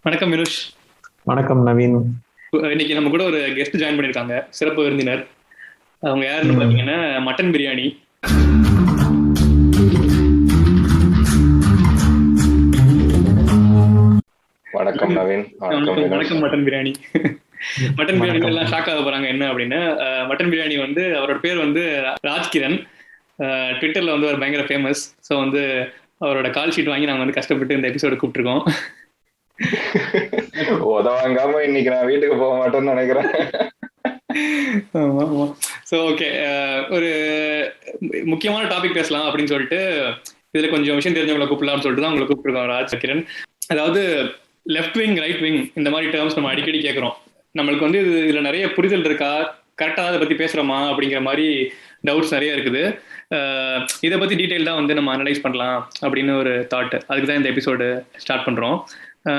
வணக்கம் வினுஷ். வணக்கம் நவீன். இன்னைக்கு நம்ம கூட ஒரு கெஸ்ட் ஜாயின் பண்ணியிருக்காங்க, சிறப்பு விருந்தினர். அவங்க யாருன்னு ம். பார்த்தீங்கன்னா மட்டன் பிரியாணி. வணக்கம் நவீன். வணக்கம் வினோஷ். வணக்கம் மட்டன் பிரியாணி. மட்டன் பிரியாணி வணக்கம். எல்லாம் ஷாக் ஆக போறாங்க என்ன அப்படின்னு. மட்டன் பிரியாணி வந்து அவரோட பேர் வந்து ராஜ்கிரண். ட்விட்டர்ல வந்து ஒரு பயங்கர ஃபேமஸ். ஸோ வந்து அவரோட கால் ஷீட் வாங்கி நாங்கள் வந்து கஷ்டப்பட்டு இந்த எபிசோடு கூப்பிட்டுருக்கோம். உதவாங்காம இன்னைக்கு நான் வீட்டுக்கு போக மாட்டேன்னு நினைக்கிறேன். ஸோ ஓகே, ஒரு முக்கியமான டாபிக் பேசலாம் அப்படின்னு சொல்லிட்டு இதுல கொஞ்சம் விஷயம் தெரிஞ்சவங்களை கூப்பிடலாம்னு சொல்லிட்டு தான் உங்களை கூப்பிட்டுருக்கோம் ராஜ்கிரண். அதாவது லெஃப்ட் விங், ரைட் விங் இந்த மாதிரி டேர்ம்ஸ் நம்ம அடிக்கடி கேட்குறோம். நம்மளுக்கு வந்து இதுல நிறைய புரிதல் இருக்கா, கரெக்டாக அதை பத்தி பேசுறோமா அப்படிங்கிற மாதிரி டவுட்ஸ் நிறைய இருக்குது. இதை பத்தி டீட்டெயில் தான் வந்து நம்ம அனலைஸ் பண்ணலாம் அப்படின்னு ஒரு தாட். அதுக்கு தான் இந்த எபிசோடு ஸ்டார்ட் பண்றோம்.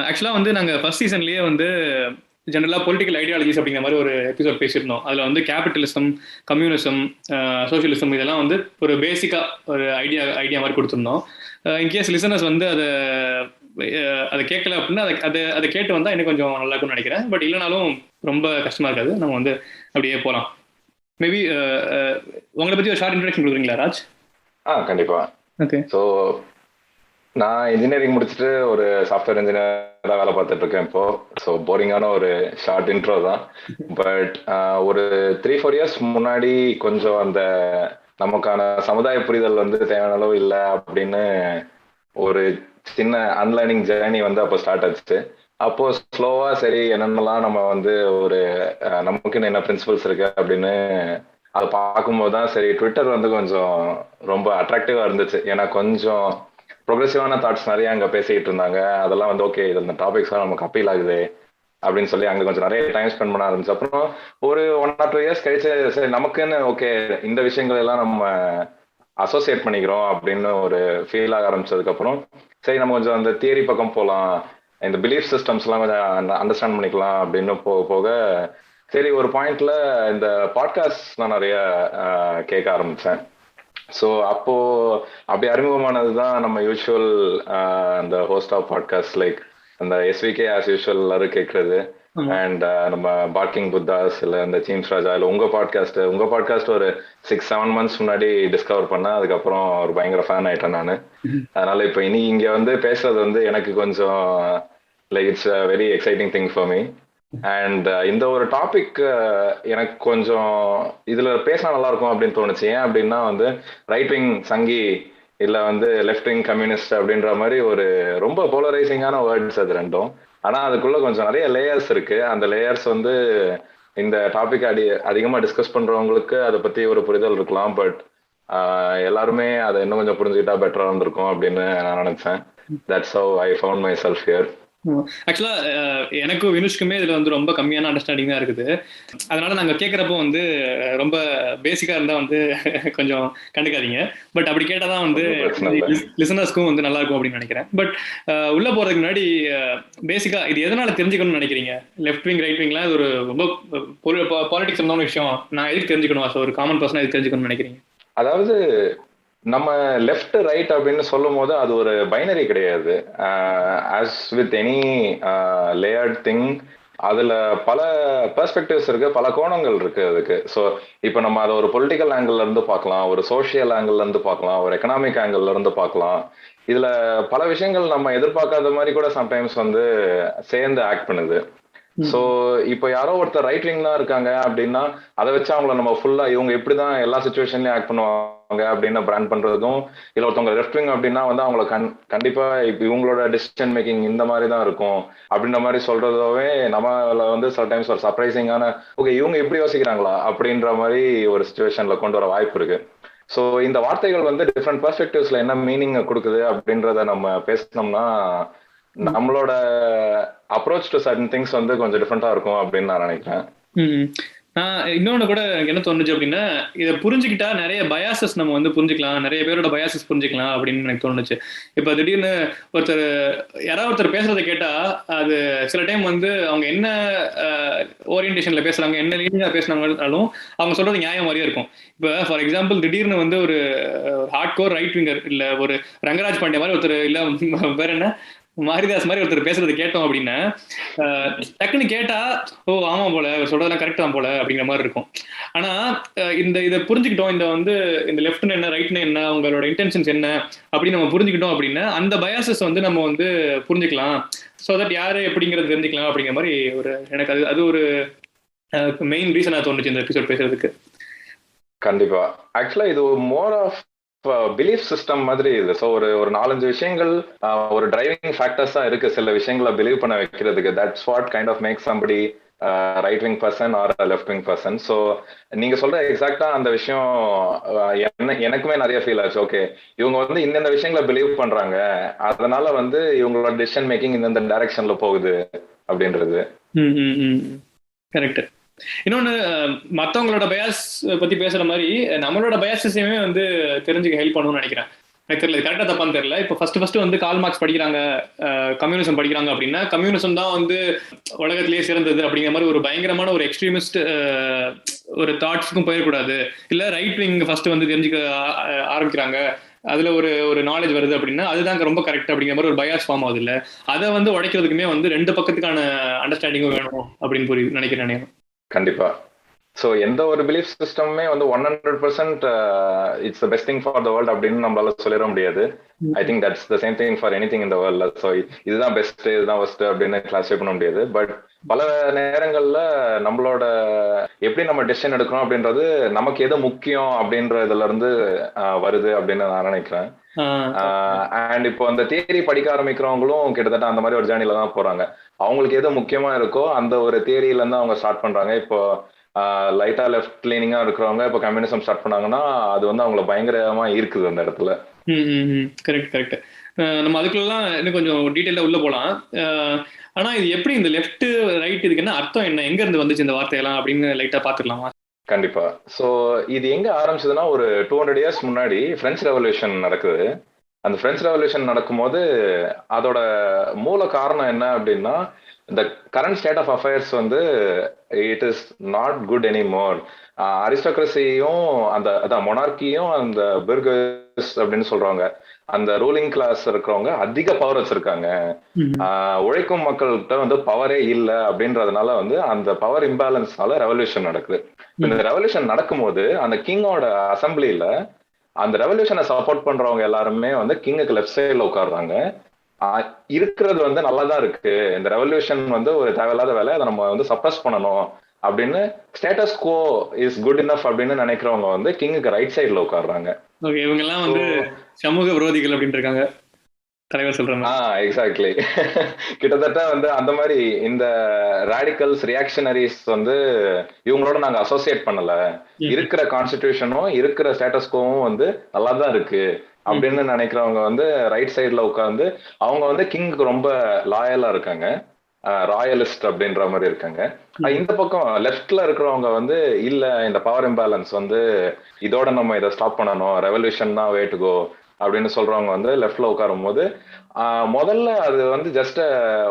ஆக்சுவலாக வந்து நாங்கள் ஃபர்ஸ்ட் சீசன்லேயே வந்து ஜென்ரலாக பொலிட்டிக்கல் ஐடியாலஜிஸ் அப்படிங்கிற மாதிரி ஒரு எபிசோட் பேசியிருந்தோம். அதில் வந்து கேபிட்டலிசம், கம்யூனிசம், சோஷியலிசம் இதெல்லாம் வந்து ஒரு பேசிக்காக ஒரு ஐடியா மாதிரி கொடுத்துருந்தோம். இன்கேஸ் லிசனர்ஸ் வந்து அதை கேட்கல அப்படின்னா அதை கேட்டு வந்தால் எனக்கு கொஞ்சம் நல்லா இருக்கும்னு நினைக்கிறேன். பட் இல்லைனாலும் ரொம்ப கஷ்டமாக இருக்காது, நம்ம வந்து அப்படியே போகலாம். மேபி உங்களை பற்றி ஒரு ஷார்ட் இன்ட்ரடக்ஷன் கொடுக்குறீங்களா ராஜ்? கண்டிப்பா. ஓகே. ஸோ நான் இன்ஜினியரிங் முடிச்சுட்டு ஒரு சாஃப்ட்வேர் இன்ஜினியராக வேலை பார்த்துட்டு இருக்கேன் இப்போ. ஸோ போரிங்கான ஒரு ஷார்ட் இன்ட்ரோ தான். பட் ஒரு 3-4 இயர்ஸ் முன்னாடி கொஞ்சம் அந்த நமக்கான சமுதாய புரிதல் வந்து தேவையான அளவு இல்லை அப்படின்னு ஒரு சின்ன அன்லேர்னிங் ஜேர்னி வந்து அப்போ ஸ்டார்ட் ஆச்சு. அப்போ ஸ்லோவா சரி என்னென்னலாம் நம்ம வந்து ஒரு நமக்குன்னு என்ன பிரின்சிபல்ஸ் இருக்கு அப்படின்னு அதை பார்க்கும்போது தான் சரி ட்விட்டர் வந்து கொஞ்சம் ரொம்ப அட்ராக்டிவா இருந்துச்சு. ஏன்னா கொஞ்சம் ப்ரொக்ரெசிவான தாட்ஸ் நிறைய அங்கே பேசிக்கிட்டு இருந்தாங்க. அதெல்லாம் வந்து ஓகே, இது அந்த டாபிக்ஸ்லாம் நமக்கு அப்பீல் ஆகுது அப்படின்னு சொல்லி அங்கே கொஞ்சம் நிறைய டைம் ஸ்பெண்ட் பண்ண ஆரம்பிச்சு. அப்புறம் ஒரு 1 or 2 இயர்ஸ் கழிச்சு சரி நமக்குன்னு ஓகே இந்த விஷயங்கள் எல்லாம் நம்ம அசோசியேட் பண்ணிக்கிறோம் அப்படின்னு ஒரு ஃபீல் ஆக ஆரம்பிச்சதுக்கப்புறம் சரி நம்ம கொஞ்சம் அந்த தியரி பக்கம் போகலாம், இந்த பிலீஃப் சிஸ்டம்ஸ்லாம் கொஞ்சம் அண்டர்ஸ்டாண்ட் பண்ணிக்கலாம் அப்படின்னு போக போக சரி ஒரு பாயிண்ட்ல இந்த பாட்காஸ்ட் நான் நிறைய கேட்க ஆரம்பித்தேன். ஸோ அப்போ அப்படி அறிமுகமானது தான் நம்ம யூஸ்வல் அந்த ஹோஸ்ட் ஆஃப் பாட்காஸ்ட் லைக் அந்த எஸ்விகே ஆஸ் யூஸ்வல் எல்லாரும் கேட்கறது. அண்ட் நம்ம பார்க்கிங் புத்தாஸ் இல்லை இந்த சீம்ஸ் ராஜா இல்லை உங்க பாட்காஸ்ட் ஒரு 6-7 months முன்னாடி டிஸ்கவர் பண்ணேன். அதுக்கப்புறம் ஒரு பயங்கர ஃபேன் ஆயிட்டேன் நான். அதனால இப்போ இனி இங்க வந்து பேசுறது வந்து எனக்கு கொஞ்சம் like it's a very exciting thing for me. And இந்த ஒரு டாபிக் எனக்கு கொஞ்சம் இதுல பேசினா நல்லா இருக்கும் அப்படின்னு தோணுச்சு. ஏன் அப்படின்னா வந்து ரைட் விங் சங்கி இல்ல வந்து லெஃப்ட் விங் கம்யூனிஸ்ட் அப்படின்ற மாதிரி ஒரு ரொம்ப போலரைசிங்கான வேர்ட்ஸ் அது ரெண்டும். ஆனா அதுக்குள்ள கொஞ்சம் நிறைய லேயர்ஸ் இருக்கு. அந்த லேயர்ஸ் வந்து இந்த டாபிக் அதிகமா டிஸ்கஸ் பண்றவங்களுக்கு அதை பத்தி ஒரு புரிதல் இருக்கலாம். பட் எல்லாருமே அதை இன்னும் கொஞ்சம் புரிஞ்சுக்கிட்டா பெட்டரா இருந்திருக்கும் அப்படின்னு நான் நினைச்சேன். That's how I found my self here. ஆக்சுவலா எனக்கும் வினுஷ்க்குமே இதுல வந்து ரொம்ப கம்மியான அண்டர்ஸ்டாண்டிங் தான் இருக்குது. அதனால நாங்க கேட்கறப்போ வந்து ரொம்ப பேசிக்கா இருந்தா வந்து கொஞ்சம் கண்டுக்காதீங்க. பட் அப்படி கேட்டாதான் வந்து லிசனர்ஸ்க்கும் வந்து நல்லா இருக்கும் அப்படின்னு நினைக்கிறேன். பட் உள்ள போறதுக்கு முன்னாடி பேசிக்கா இது எதனால தெரிஞ்சுக்கணும்னு நினைக்கிறீங்க? லெஃப்ட் விங், ரைட் விங்லாம் இது ஒரு ரொம்ப பாலிடிக்ஸ் இருந்தான விஷயம். நான் எதுக்கு தெரிஞ்சுக்கணும்? ஒரு காமன் பர்சனா எதுக்கு தெரிஞ்சுக்கணும்னு நினைக்கிறீங்க? அதாவது நம்ம லெஃப்ட் ரைட் அப்படின்னு சொல்லும் போது அது ஒரு பைனரி கிடையாது. As with any layered thing அதுல பல பெர்ஸ்பெக்டிவ்ஸ் இருக்கு, பல கோணங்கள் இருக்கு அதுக்கு. ஸோ இப்போ நம்ம அதை ஒரு பொலிட்டிக்கல் ஆங்கிள் இருந்து பார்க்கலாம், ஒரு சோஷியல் ஆங்கிள் இருந்து பார்க்கலாம், ஒரு எக்கனாமிக் ஆங்கிள் இருந்து பார்க்கலாம். இதுல பல விஷயங்கள் நம்ம எதிர்பார்க்காத மாதிரி கூட சம்டைம்ஸ் வந்து சேர்ந்து ஆக்ட் பண்ணுது. ஸோ இப்போ யாரோ ஒருத்தர் ரைட் விங் தான் இருக்காங்க அப்படின்னா அதை வச்சு அவங்கள நம்ம ஃபுல்லா இவங்க இப்படிதான் எல்லா சுச்சுவேஷன்லயும் ஆக்ட் பண்ணுவாங்க அப்படின்னு பிராண்ட் பண்றதும், இல்லை ஒருத்தவங்க லெஃப்ட் விங் அப்படின்னா வந்து அவங்கள கண்டிப்பா இவங்களோட டிசிஷன் மேக்கிங் இந்த மாதிரி தான் இருக்கும் அப்படின்ற மாதிரி சொல்றதவே நம்மள வந்து சம்டைம்ஸ் ஒரு சர்ப்ரைசிங்கான ஓகே இவங்க இப்படி யோசிக்கிறாங்களா அப்படின்ற மாதிரி ஒரு சுச்சுவேஷன்ல கொண்டு வர வாய்ப்பு இருக்கு. ஸோ இந்த வார்த்தைகள் வந்து டிஃப்ரெண்ட் பெர்ஸ்பெக்டிவ்ஸ்ல என்ன மீனிங் கொடுக்குது அப்படின்றத நம்ம பேசினோம்னா நம்மளோட அப்ரோச் டு சர்டன் திங்ஸ் வந்து கொஞ்சம் டிஃப்ரெண்டா இருக்கும் அப்படின்னு நான் நினைக்கிறேன். இன்னொன்னு கூட எனக்கு என்ன தோணுச்சு அப்படின்னா, இதை புரிஞ்சுக்கிட்டா நிறைய பயாசஸ் நம்ம வந்து புரிஞ்சுக்கலாம், நிறைய பேரோட பயாசஸ் புரிஞ்சுக்கலாம் அப்படின்னு எனக்கு தோணுச்சு. இப்போ திடீர்னு யாராவது ஒருத்தர் பேசுறதை கேட்டா அது சில டைம் வந்து அவங்க என்ன ஓரியன்டேஷன்ல பேசுறாங்க, என்ன லீனியா பேசுனாங்கனாலும் அவங்க சொல்றது நியாயம் மாதிரியே இருக்கும். இப்போ ஃபார் எக்ஸாம்பிள் திடீர்னு வந்து ஒரு ஹார்ட் கோர் ரைட் விங்கர் இல்ல ஒரு ரங்கராஜ் பாண்டிய மாதிரி ஒருத்தர் இல்ல வேற என்ன மாரிதாஸ் மாதிரி ஒருத்தர் பேசுறது கேட்டோம் அப்படின்னா டக்குன்னு கேட்டா ஓ ஆமா போல சொல்றதெல்லாம் கரெக்ட் தான் போல அப்படிங்கிற மாதிரி இருக்கும். ஆனா இதை புரிஞ்சுக்கிட்டோம், இந்த வந்து இந்த லெஃப்ட்னு என்ன ரைட்னு என்ன உங்களோட இன்டென்ஷன்ஸ் என்ன அப்படின்னு நம்ம புரிஞ்சுக்கிட்டோம் அப்படின்னா அந்த பயாசஸ் வந்து நம்ம வந்து புரிஞ்சுக்கலாம். ஸோ தட் யாரு எப்படிங்கிறது தெரிஞ்சுக்கலாம் அப்படிங்கிற மாதிரி ஒரு எனக்கு அது அது ஒரு மெயின் ரீசனா தோணுச்சு இந்த எபிசோட் பேசுறதுக்கு. கண்டிப்பா. ஆக்சுவலா இது மோர் ஆஃப் பிலீஃப் சிஸ்டம் மாதிரி இது. ஸோ ஒரு 4-5 விஷயங்கள் ஒரு டிரைவிங் ஃபேக்டர்ஸா இருக்கு சில விஷயங்களை பிலீவ் பண்ண வைக்கிறதுக்கு. That's what kind of make somebody right wing person or left wing person. So நீங்க சொல்ற எக்ஸாக்டா அந்த விஷயம் எனக்குமே நிறைய ஃபீல் ஆச்சு. ஓகே, இவங்க வந்து இந்தந்த விஷயங்களை பிலீவ் பண்றாங்க, அதனால வந்து இவங்களோட டிசிஷன் மேக்கிங் இந்த டைரக்ஷன்ல போகுது அப்படின்றது. கரெக்ட். இன்னொன்னு மற்றவங்களோட பயாஸ் பத்தி பேசுற மாதிரி நம்மளோட பயாஸஸையுமே வந்து தெரிஞ்சுக்க ஹெல்ப் பண்ணணும்னு நினைக்கிறேன். எனக்கு தெரியல கரெக்டா தப்பான்னு தெரியல. இப்போ ஃபர்ஸ்ட் வந்து கால் மார்க்ஸ் படிக்கிறாங்க, கம்யூனிசம் படிக்கிறாங்க அப்படின்னா கம்யூனிசம் தான் வந்து உலகத்திலேயே சிறந்தது அப்படிங்கிற மாதிரி ஒரு பயங்கரமான ஒரு எக்ஸ்ட்ரீமிஸ்ட் ஒரு தாட்ஸ்க்கும் போயிடக்கூடாது. இல்ல ரைட் விங் ஃபர்ஸ்ட் வந்து தெரிஞ்சுக்க ஆரம்பிக்கிறாங்க, அதுல ஒரு நாலேஜ் வருது அப்படின்னா அதுதான் ரொம்ப கரெக்ட் அப்படிங்கிற மாதிரி ஒரு பயாஸ் ஃபார்ம் ஆகுது. இல்ல அதை வந்து உடைக்கிறதுக்குமே வந்து ரெண்டு பக்கத்துக்கான அண்டர்ஸ்டாண்டிங்கும் வேணும் அப்படின்னு நினைக்கிறேன். கண்டிப்பா. ஸோ எந்த ஒரு பிலீஃப் சிஸ்டமுமே வந்து 100% it's the best thing for the world அப்படின்னு நம்மளால சொல்லிட முடியாது. I think that's the same thing for anything in the world. So இதுதான் பெஸ்ட் இதுதான் ஃபர்ஸ்ட் அப்படின்னு கிளாஸிஃபை பண்ண முடியாது. பட் பல நேரங்கள்ல நம்மளோட எப்படி நம்ம டெசிஷன் எடுக்கிறோம் அப்படின்றது நமக்கு எது முக்கியம் அப்படின்றதுல இருந்து வருது அப்படின்னு நான் நினைக்கிறேன். அண்ட் இப்போ அந்த தியரி படிக்க ஆரம்பிக்கிறவங்களும் கிட்டத்தட்ட அந்த மாதிரி ஒரு ஜேர்னில தான் போறாங்க. அவங்களுக்கு எது முக்கியமா இருக்கோ அந்த ஒரு தியரியில இருந்து அவங்க ஸ்டார்ட் பண்றாங்க. இப்போ லைட்டா லெஃப்ட் லீனிங்கா இருக்கிறவங்க இப்போ கம்யூனிசம் ஸ்டார்ட் பண்ணாங்கன்னா அது வந்து அவங்களை பயங்கரமா இருக்குது அந்த இடத்துல. Correct correct. நம்ம அதுக்குள்ளலாம் இன்னும் கொஞ்சம் டீட்டெயிலா உள்ள போலாம். ஆனா இது எப்படி இந்த லெஃப்ட் ரைட் இதுக்கு என்ன அர்த்தம், என்ன எங்க இருந்து வந்துச்சு இந்த வார்த்தையெல்லாம் அப்படின்னு லைட்டா பாத்துக்கலாமா? கண்டிப்பா. ஸோ இது எங்க ஆரம்பிச்சதுன்னா ஒரு 200 years முன்னாடி பிரெஞ்சு ரெவல்யூஷன் நடக்குது. அந்த பிரெஞ்சு ரெவல்யூஷன் நடக்கும்போது அதோட மூல காரணம் என்ன அப்படின்னா இந்த கரண்ட் ஸ்டேட் ஆஃப் அஃபேர்ஸ் வந்து it is not good anymore. அரிஸ்டோக்ரஸியும் அந்த மொனார்கியும் அந்த பெர்கர்ஸ் அப்படின்னு சொல்றாங்க, அந்த ரூலிங் கிளாஸ் இருக்கிறவங்க அதிக பவர் வச்சிருக்காங்க. உழைக்கும் மக்கள்கிட்ட வந்து பவரே இல்லை அப்படின்றதுனால வந்து அந்த பவர் இம்பேலன்ஸ்னால ரெவல்யூஷன் நடக்குது. இந்த ரெவல்யூஷன் நடக்கும்போது அந்த கிங்கோட அசம்பிளில அந்த ரெவல்யூஷனை சப்போர்ட் பண்றவங்க எல்லாருமே வந்து கிங்குக்கு லெஃப்ட் சைட்ல உட்காடுறாங்க. இருக்கிறது வந்து நல்லாதான் இருக்கு, இந்த ரெவல்யூஷன் வந்து ஒரு தேவையில்லாத வேலை, அதை நம்ம வந்து சப்ரஸ் பண்ணணும் அப்படின்னு status quo is good enough அப்படின்னு நினைக்கிறவங்க வந்து கிங்குக்கு ரைட் சைட்ல உட்காடுறாங்க. இவங்க எல்லாம் வந்து சமூக விரோதிகள் அப்படின்னு இருக்காங்க தலைவர் சொல்றாங்க. எக்ஸாக்ட்லி. கிட்டத்தட்ட வந்து அந்த மாதிரி இந்த ராடிக்கல்ஸ் ரியாக்ஷனரிஸ் வந்து இவங்களோட நாங்க அசோசியேட் பண்ணல, இருக்கிற கான்ஸ்டிடியூஷனும் இருக்கிற ஸ்டேட்டஸ்கோவும் வந்து நல்லா தான் இருக்கு அப்படின்னு நினைக்கிறவங்க வந்து ரைட் சைட்ல உட்காந்து அவங்க வந்து கிங்க்கு ரொம்ப லாயலா இருக்காங்க, ராயலிஸ்ட் அப்படின்ற மாதிரி இருக்காங்க. இந்த பக்கம் லெஃப்ட்ல இருக்கிறவங்க வந்து இல்ல இந்த பவர் இம்பேலன்ஸ் வந்து இதோட நம்ம இதை ஸ்டாப் பண்ணணும், ரெவல்யூஷன் தான் வே டு கோ அப்படின்னு சொல்றவங்க வந்து லெஃப்ட்ல உட்காரும் போது முதல்ல அது வந்து ஜஸ்ட்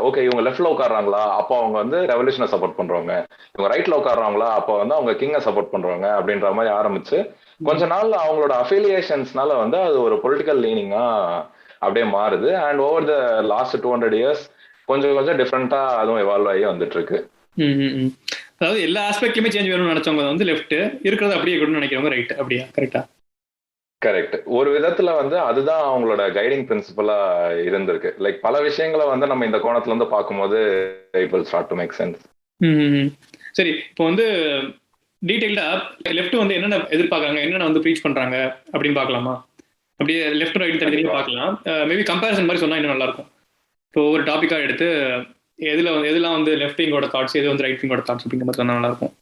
ஓகே இவங்க லெஃப்ட்ல உட்காடுறாங்களா அப்போ அவங்க வந்து ரெவல்யூஷனை சப்போர்ட் பண்றவங்க, இவங்க ரைட்ல உட்காடுறாங்களா அப்போ வந்து அவங்க கிங்கை சப்போர்ட் பண்றவங்க அப்படின்ற மாதிரி ஆரம்பிச்சு கொஞ்ச நாள் அவங்களோட அஃபிலியேஷன்ஸ்னால வந்து அது ஒரு பொலிட்டிக்கல் லீனிங்கா அப்படியே மாறுது. And over the last 200 years கொஞ்சம் கொஞ்சம் டிஃப்ரெண்டா அதுவும் எவால்வ் ஆகி வந்துட்டு இருக்கு. அதாவது எல்லா ஆஸ்பெக்ட்லயுமே சேஞ்ச் வேணும்னு நினைச்சவங்க வந்து லெஃப்ட், இருக்கிறது அப்படியே கூட நினைக்கிறவங்க ரைட். அப்படியா? கரெக்டா? கரெக்ட். ஒரு விதத்துல வந்து அதுதான் அவங்களோட கைடிங் பிரின்சிபலா இருந்திருக்கு. லைக் பல விஷயங்களை வந்து நம்ம இந்த கோணத்துல இருந்து பார்க்கும்போது it will start to make sense. சரி, இப்போ வந்து டீடைல்டா லெஃப்ட் வந்து என்னென்ன எதிர்பார்க்கறாங்க, என்னென்ன வந்து ப்ரீச் பண்றாங்க அப்படின்னு பார்க்கலாமா? அப்படியே லெஃப்ட் ரைட் தனித்தனியா பார்க்கலாம். மேபி கம்பேரிசன் மாதிரி சொன்னா இன்னும் நல்லா இருக்கும். இப்போ ஒரு டாபிக்கா எடுத்து எதெல்லாம் வந்து லெஃப்ட் விங்கோட தாட்ஸ், எது வந்து ரைட் விங்கோட தாட்ஸ் அப்படிங்கிற மாதிரி சொன்னா நல்லா இருக்கும்.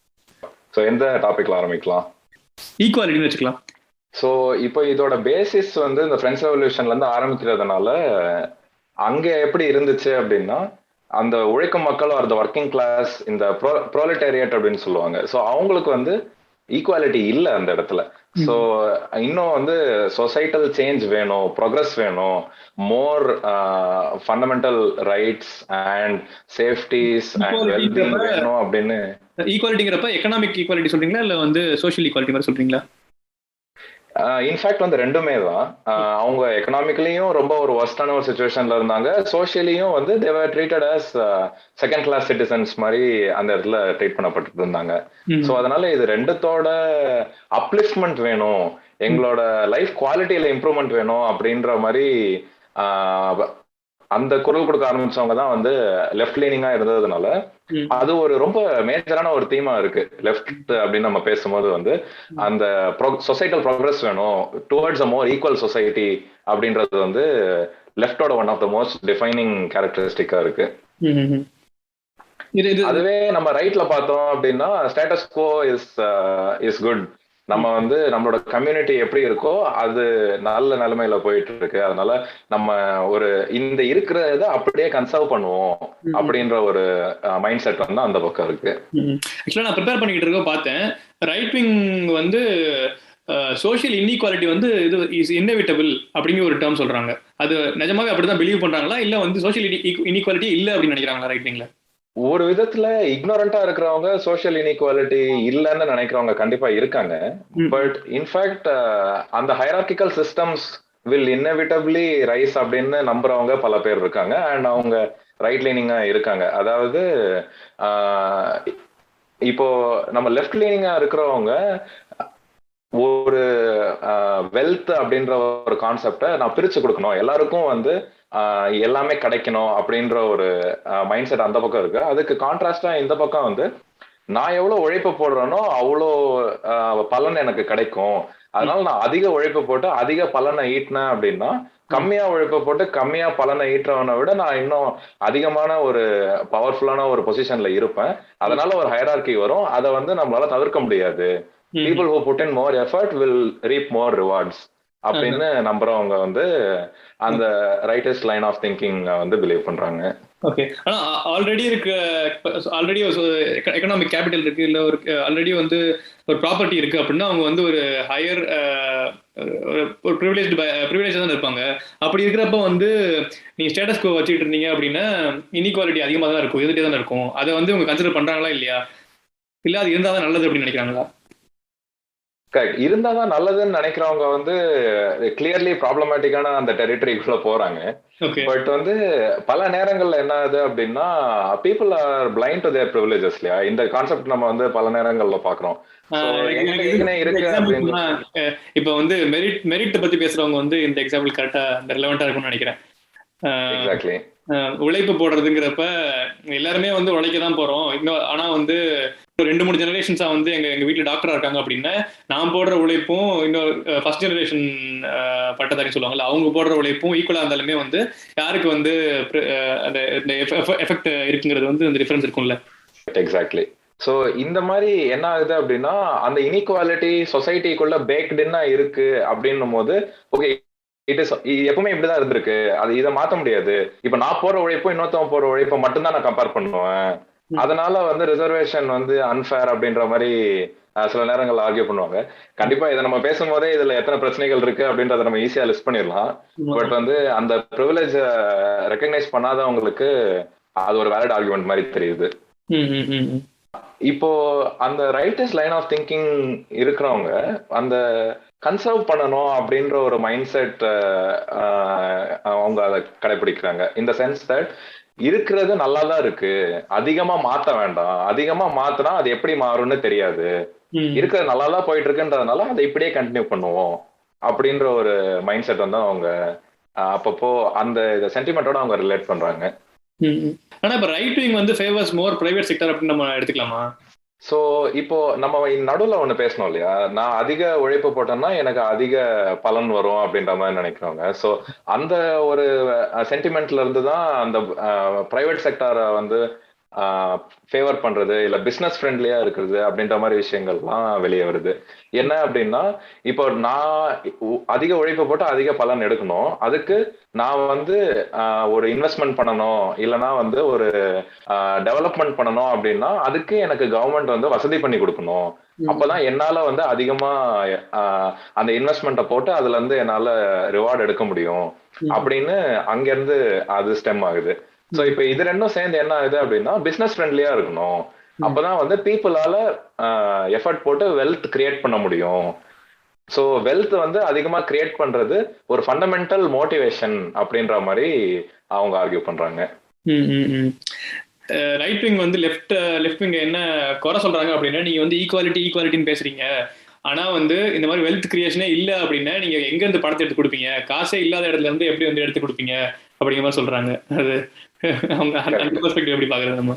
ஸோ எந்த டாபிக்ல ஆரம்பிக்கலாம்? ஈக்குவாலிட்டின்னு வச்சுக்கலாம். ஸோ இப்போ இதோட பேசிஸ் வந்து இந்த பிரெஞ்சு ரெவல்யூஷன்ல இருந்து ஆரம்பிக்கிறதுனால அங்க எப்படி இருந்துச்சு அப்படின்னா அந்த உழைக்கும் மக்கள் ஆர் த ஒர்க்கிங் கிளாஸ், இந்த ப்ரோலெட்டேரியட் அப்படின்னு சொல்லுவாங்க. ஸோ அவங்களுக்கு வந்து ஈக்குவாலிட்டி இல்லை அந்த இடத்துல. ஸோ இன்னும் வந்து சொசைட்டல் சேஞ்ச் வேணும், ப்ரோக்ரஸ் வேணும், more fundamental rights and safeties and wellbeing வேணும் அப்படின்னு. ஈக்குவாலிட்டிங்கிறப்ப எக்கனாமிக் ஈக்குவாலிட்டி சொல்றீங்களா இல்ல வந்து சோஷியல் ஈக்குவாலிட்டி மாதிரி சொல்றீங்களா? இன்ஃபேக்ட் வந்து ரெண்டுமே தான். அவங்க எக்கனாமிக்கலியும் ரொம்ப ஒரு ஒர்ஸ்டான ஒரு சுச்சுவேஷன்ல இருந்தாங்க, சோஷியலியும் வந்து they were treated as second class citizens மாதிரி அந்த இடத்துல ட்ரீட் பண்ணப்பட்டு இருந்தாங்க. ஸோ அதனால இது ரெண்டுத்தோட அப்லிஃப்ட்மெண்ட் வேணும், எங்களோட லைஃப் குவாலிட்டியில இம்ப்ரூவ்மெண்ட் வேணும் அப்படின்ற மாதிரி அந்த குரல் கொடுக்க ஆரம்பிச்சவங்க தான் வந்து லெஃப்ட் லீனிங்கா இருந்ததுனால அது ஒரு ரொம்ப மேஜரான ஒரு தீமா இருக்கு. லெஃப்ட் அப்படின்னு நம்ம பேசும்போது வந்து அந்த சொசைட்டல் ப்ரோக்ரஸ் வேணும் towards a more equal society அப்படின்றது வந்து லெஃப்டோட one of the most defining கேரக்டரிஸ்டிக்கா இருக்கு. அதுவே நம்ம ரைட்ல பார்த்தோம் அப்படின்னா ஸ்டேட்டஸ் கோ இஸ் குட், நம்ம வந்து நம்மளோட கம்யூனிட்டி எப்படி இருக்கோ அது நல்ல நிலைமையில போயிட்டு இருக்கு, அதனால நம்ம ஒரு இந்த இருக்கிறத அப்படியே கன்சர்வ் பண்ணுவோம் அப்படின்ற ஒரு மைண்ட் செட் வந்து அந்த பக்கம் இருக்கு. ஆக்சுவலா நான் ப்ரிப்பேர் பண்ணிட்டு இருக்க பார்த்தேன், ரைட் விங் வந்து சோஷியல் இன்இக்வாலிட்டி வந்து இது இஸ் இன்னெவிட்டபிள் அப்படிங்கிற ஒரு டேர்ம் சொல்றாங்க. அது நிஜமாவே அப்படிதான் பிலீவ் பண்றாங்களா இல்ல வந்து சோஷியல் இன்இக்வாலிட்டி இல்ல அப்படின்னு நினைக்கிறாங்களா ரைட் விங்ல? ஒரு விதத்துல இக்னோரண்டா இருக்கிறவங்க சோஷியல் இன்இக்வாலிட்டி இல்லைன்னு நினைக்கிறவங்க கண்டிப்பா இருக்காங்க. பட் இன்ஃபேக்ட் அந்த ஹைரார்கிக்கல் சிஸ்டம்ஸ் வில் இன்னெவிட்டபிளி ரைஸ் அப்படின்னு நம்புறவங்க பல பேர் இருக்காங்க. அண்ட் அவங்க ரைட் லைனிங்கா இருக்காங்க. அதாவது இப்போ நம்ம லெஃப்ட் லைனிங்கா இருக்கிறவங்க ஒரு வெல்த் அப்படின்ற ஒரு கான்செப்டை நான் பிரிச்சு கொடுக்கணும், எல்லாருக்கும் வந்து எல்லாமே கிடைக்கணும் அப்படின்ற ஒரு மைண்ட் செட் அந்த பக்கம் இருக்கு. அதுக்கு கான்ட்ராஸ்டா இந்த பக்கம் வந்து நான் எவ்வளவு உழைப்பு போடுறேனோ அவ்வளோ பலன் எனக்கு கிடைக்கும், அதனால நான் அதிக உழைப்பு போட்டு அதிக பலனை ஈட்டினேன் அப்படின்னா கம்மியா உழைப்பு போட்டு கம்மியா பலனை ஈட்டுறவனை விட நான் இன்னும் அதிகமான ஒரு பவர்ஃபுல்லான ஒரு பொசிஷன்ல இருப்பேன், அதனால ஒரு ஹைரார்கி வரும், அதை வந்து நம்மளால தவிர்க்க முடியாது. People who put in more effort will reap more rewards அப்படின்னு நம்புறவங்க வந்து அந்த ரைட்டஸ்ட் லைன் ஆஃப் திங்கிங் வந்து பிலீவ் பண்றாங்க. ஓகே, ஆனா ஆல்ரெடி இருக்கு, ஆல்ரெடி எக்கனாமிக் கேபிட்டல் இருக்கு, இல்ல ஒரு ஆல்ரெடி வந்து ஒரு ப்ராப்பர்ட்டி இருக்கு அப்படின்னா அவங்க வந்து ஒரு ஹையர் ஒரு ப்ரிவிலேஜ் தான் இருப்பாங்க. அப்படி இருக்கிறப்ப வந்து நீங்க ஸ்டேட்டஸ் கோ வச்சுட்டு இருந்தீங்க அப்படின்னா இன்இக்வாலிட்டி அதிகமாக தான் இருக்கும், இருந்துட்டே தான் இருக்கும். அதை வந்து அவங்க கன்சிடர் பண்றாங்களா இல்லையா, இல்ல அது இருந்தால் தான் நல்லது அப்படின்னு நினைக்கிறாங்களா? கரெக்ட், இருந்தாதான் நல்லதுன்னு நினைக்கிறவங்க வந்து கிளியர்லி ப்ராப்ளமேட்டிக்கான அந்த டெரிட்டரிக்குள்ள போறாங்க. பட் வந்து பல நேரங்கள்ல என்ன ஆகுது அப்படின்னா people are blind to their privileges இல்லையா, இந்த கான்செப்ட் நம்ம வந்து பல நேரங்கள்ல பாக்குறோம். இப்ப வந்து மெரிட் பத்தி பேசுறவங்க வந்து இந்த எக்ஸாம்பிள் கரெக்டா ரெலவெண்டா இருக்கும்னு நினைக்கிறேன். எக்ஸாக்ட்லி, உழைப்பு போடுறதுங்கிறப்ப எல்லாருமே வந்து உழைக்கதான் போறோம். இன்னும் ஆனா வந்து 2-3 ஜெனரேஷன்ஸா வந்து எங்க வீட்டுல டாக்டரா இருக்காங்க அப்படின்னா நான் போடுற உழைப்பும் இன்னொரு ஃபர்ஸ்ட் ஜெனரேஷன் பட்டதாரி சொல்லுவாங்கல்ல அவங்க போடுற உழைப்பும் ஈக்குவலா இருந்தாலுமே வந்து யாருக்கு வந்து அந்த எஃபெக்ட் இருக்குங்கிறது வந்து அந்த டிஃபரன்ஸ் இருக்கும்ல. எக்ஸாக்ட்லி. ஸோ இந்த மாதிரி என்ன ஆகுது அப்படின்னா அந்த இன்இக்வாலிட்டி சொசைட்டிக்குள்ள பேக்டுன்னா இருக்கு அப்படின்னும் போது ஓகே இட் இஸ் எப்பவுமே இப்படிதான் இருந்திருக்கு, அது இதை மாத்த முடியாது. இப்ப நான் போற உழைப்பும் இன்னொருத்தவன் போற உழைப்பை மட்டும்தான் நான் கம்பேர் பண்ணுவேன், அதனால வந்து ரிசர்வேஷன் வந்து அன்ஃபேர் அப்படின்ற மாதிரி சில நேரங்கள் ஆர்கியூ பண்ணுவாங்க. கண்டிப்பா இதை நம்ம பேசும்போதே இதுல எத்தனை பிரச்சனைகள் இருக்கு அப்படின்றத நம்ம ஈஸியா லிஸ்ட் பண்ணிடலாம். பட் வந்து அந்த ப்ரிவிலேஜ் ரெக்கக்னைஸ் பண்ணாதவங்களுக்கு அது ஒரு வேலிட் ஆர்குமெண்ட் மாதிரி தெரியுது. இப்போ அந்த ரைட்டஸ்ட் லைன் ஆஃப் திங்கிங் இருக்கிறவங்க அந்த கன்சர்வ் பண்ணணும் அப்படின்ற ஒரு மைண்ட் செட் அவங்க அதை கடைபிடிக்கிறாங்க. இந்த சென்ஸ் தட் இருக்கிறது நல்லாதான் இருக்கு, அதிகமா மாத்த வேண்டாம், அதிகமா மாத்தினா அது எப்படி மாறும்னு தெரியாது, இருக்கிறது நல்லாதான் போயிட்டு இருக்குன்றதுனால அதை இப்படியே கண்டினியூ பண்ணுவோம் அப்படின்ற ஒரு மைண்ட் செட் வந்து அவங்க அப்பப்போ அந்த சென்டிமெண்டோட அவங்க ரிலேட் பண்றாங்க. ஆனா இப்ப ரைட் விங் வந்து ஃபேவர்ஸ் மோர் பிரைவேட் செக்டர் அப்படின்னு நம்ம எடுத்துக்கலாமா? ஸோ இப்போ நம்ம நடுவில் ஒன்று பேசணும் இல்லையா, நான் அதிக உழைப்பு போட்டேன்னா எனக்கு அதிக பலன் வரும் அப்படின்ற மாதிரி நினைக்கிறவங்க. ஸோ அந்த ஒரு சென்டிமெண்ட்ல இருந்து தான் அந்த பிரைவேட் செக்டாரை வந்து ஃபேவர் பண்றது இல்ல பிசினஸ் ஃப்ரெண்ட்லியா இருக்கிறது அப்படின்ற மாதிரி விஷயங்கள்லாம் வெளியே வருது. என்ன அப்படின்னா இப்போ நான் அதிக உழைப்பு போட்டு அதிக பலன் எடுக்கணும், அதுக்கு நான் வந்து ஒரு இன்வெஸ்ட்மெண்ட் பண்ணணும் இல்லைன்னா வந்து ஒரு டெவலப்மெண்ட் பண்ணணும் அப்படின்னா அதுக்கு எனக்கு கவர்மெண்ட் வந்து வசதி பண்ணி கொடுக்கணும், அப்பதான் என்னால வந்து அதிகமா அந்த இன்வெஸ்ட்மெண்ட்டை போட்டு அதுல இருந்து என்னால ரிவார்டு எடுக்க முடியும் அப்படின்னு அங்கிருந்து அது ஸ்டெம் ஆகுது. ஸோ இப்போ இது ரெண்டும் சேர்ந்து என்ன ஆகுது அப்படின்னா பிசினஸ் ஃப்ரெண்ட்லியா இருக்கணும், அப்பதான் வந்து பீப்புளால எஃபர்ட் போட்டு வெல்த் கிரியேட் பண்ண முடியும், ஸோ வெல்த் வந்து அதிகமா கிரியேட் பண்றது ஒரு ஃபண்டமெண்டல் மோட்டிவேஷன் அப்படின்ற மாதிரி அவங்க ஆர்கியூ பண்றாங்க. ரைட் விங் வந்து லெஃப்ட் விங் என்ன குறை சொல்றாங்க அப்படின்னா, நீங்க வந்து ஈக்குவாலிட்டின்னு பேசுறீங்க, ஆனா வந்து இந்த மாதிரி வெல்த் கிரியேஷனே இல்ல அப்படின்னா நீங்க எங்க இருந்து பணத்தை எடுத்து கொடுப்பீங்க, காசே இல்லாத இடத்துல இருந்து எப்படி வந்து எடுத்து கொடுப்பீங்க அப்படிங்கிற மாதிரி சொல்றாங்க. அது அவங்க அந்த பெர்ஸ்பெக்டிவ் எப்படி பாக்குறது நம்ம?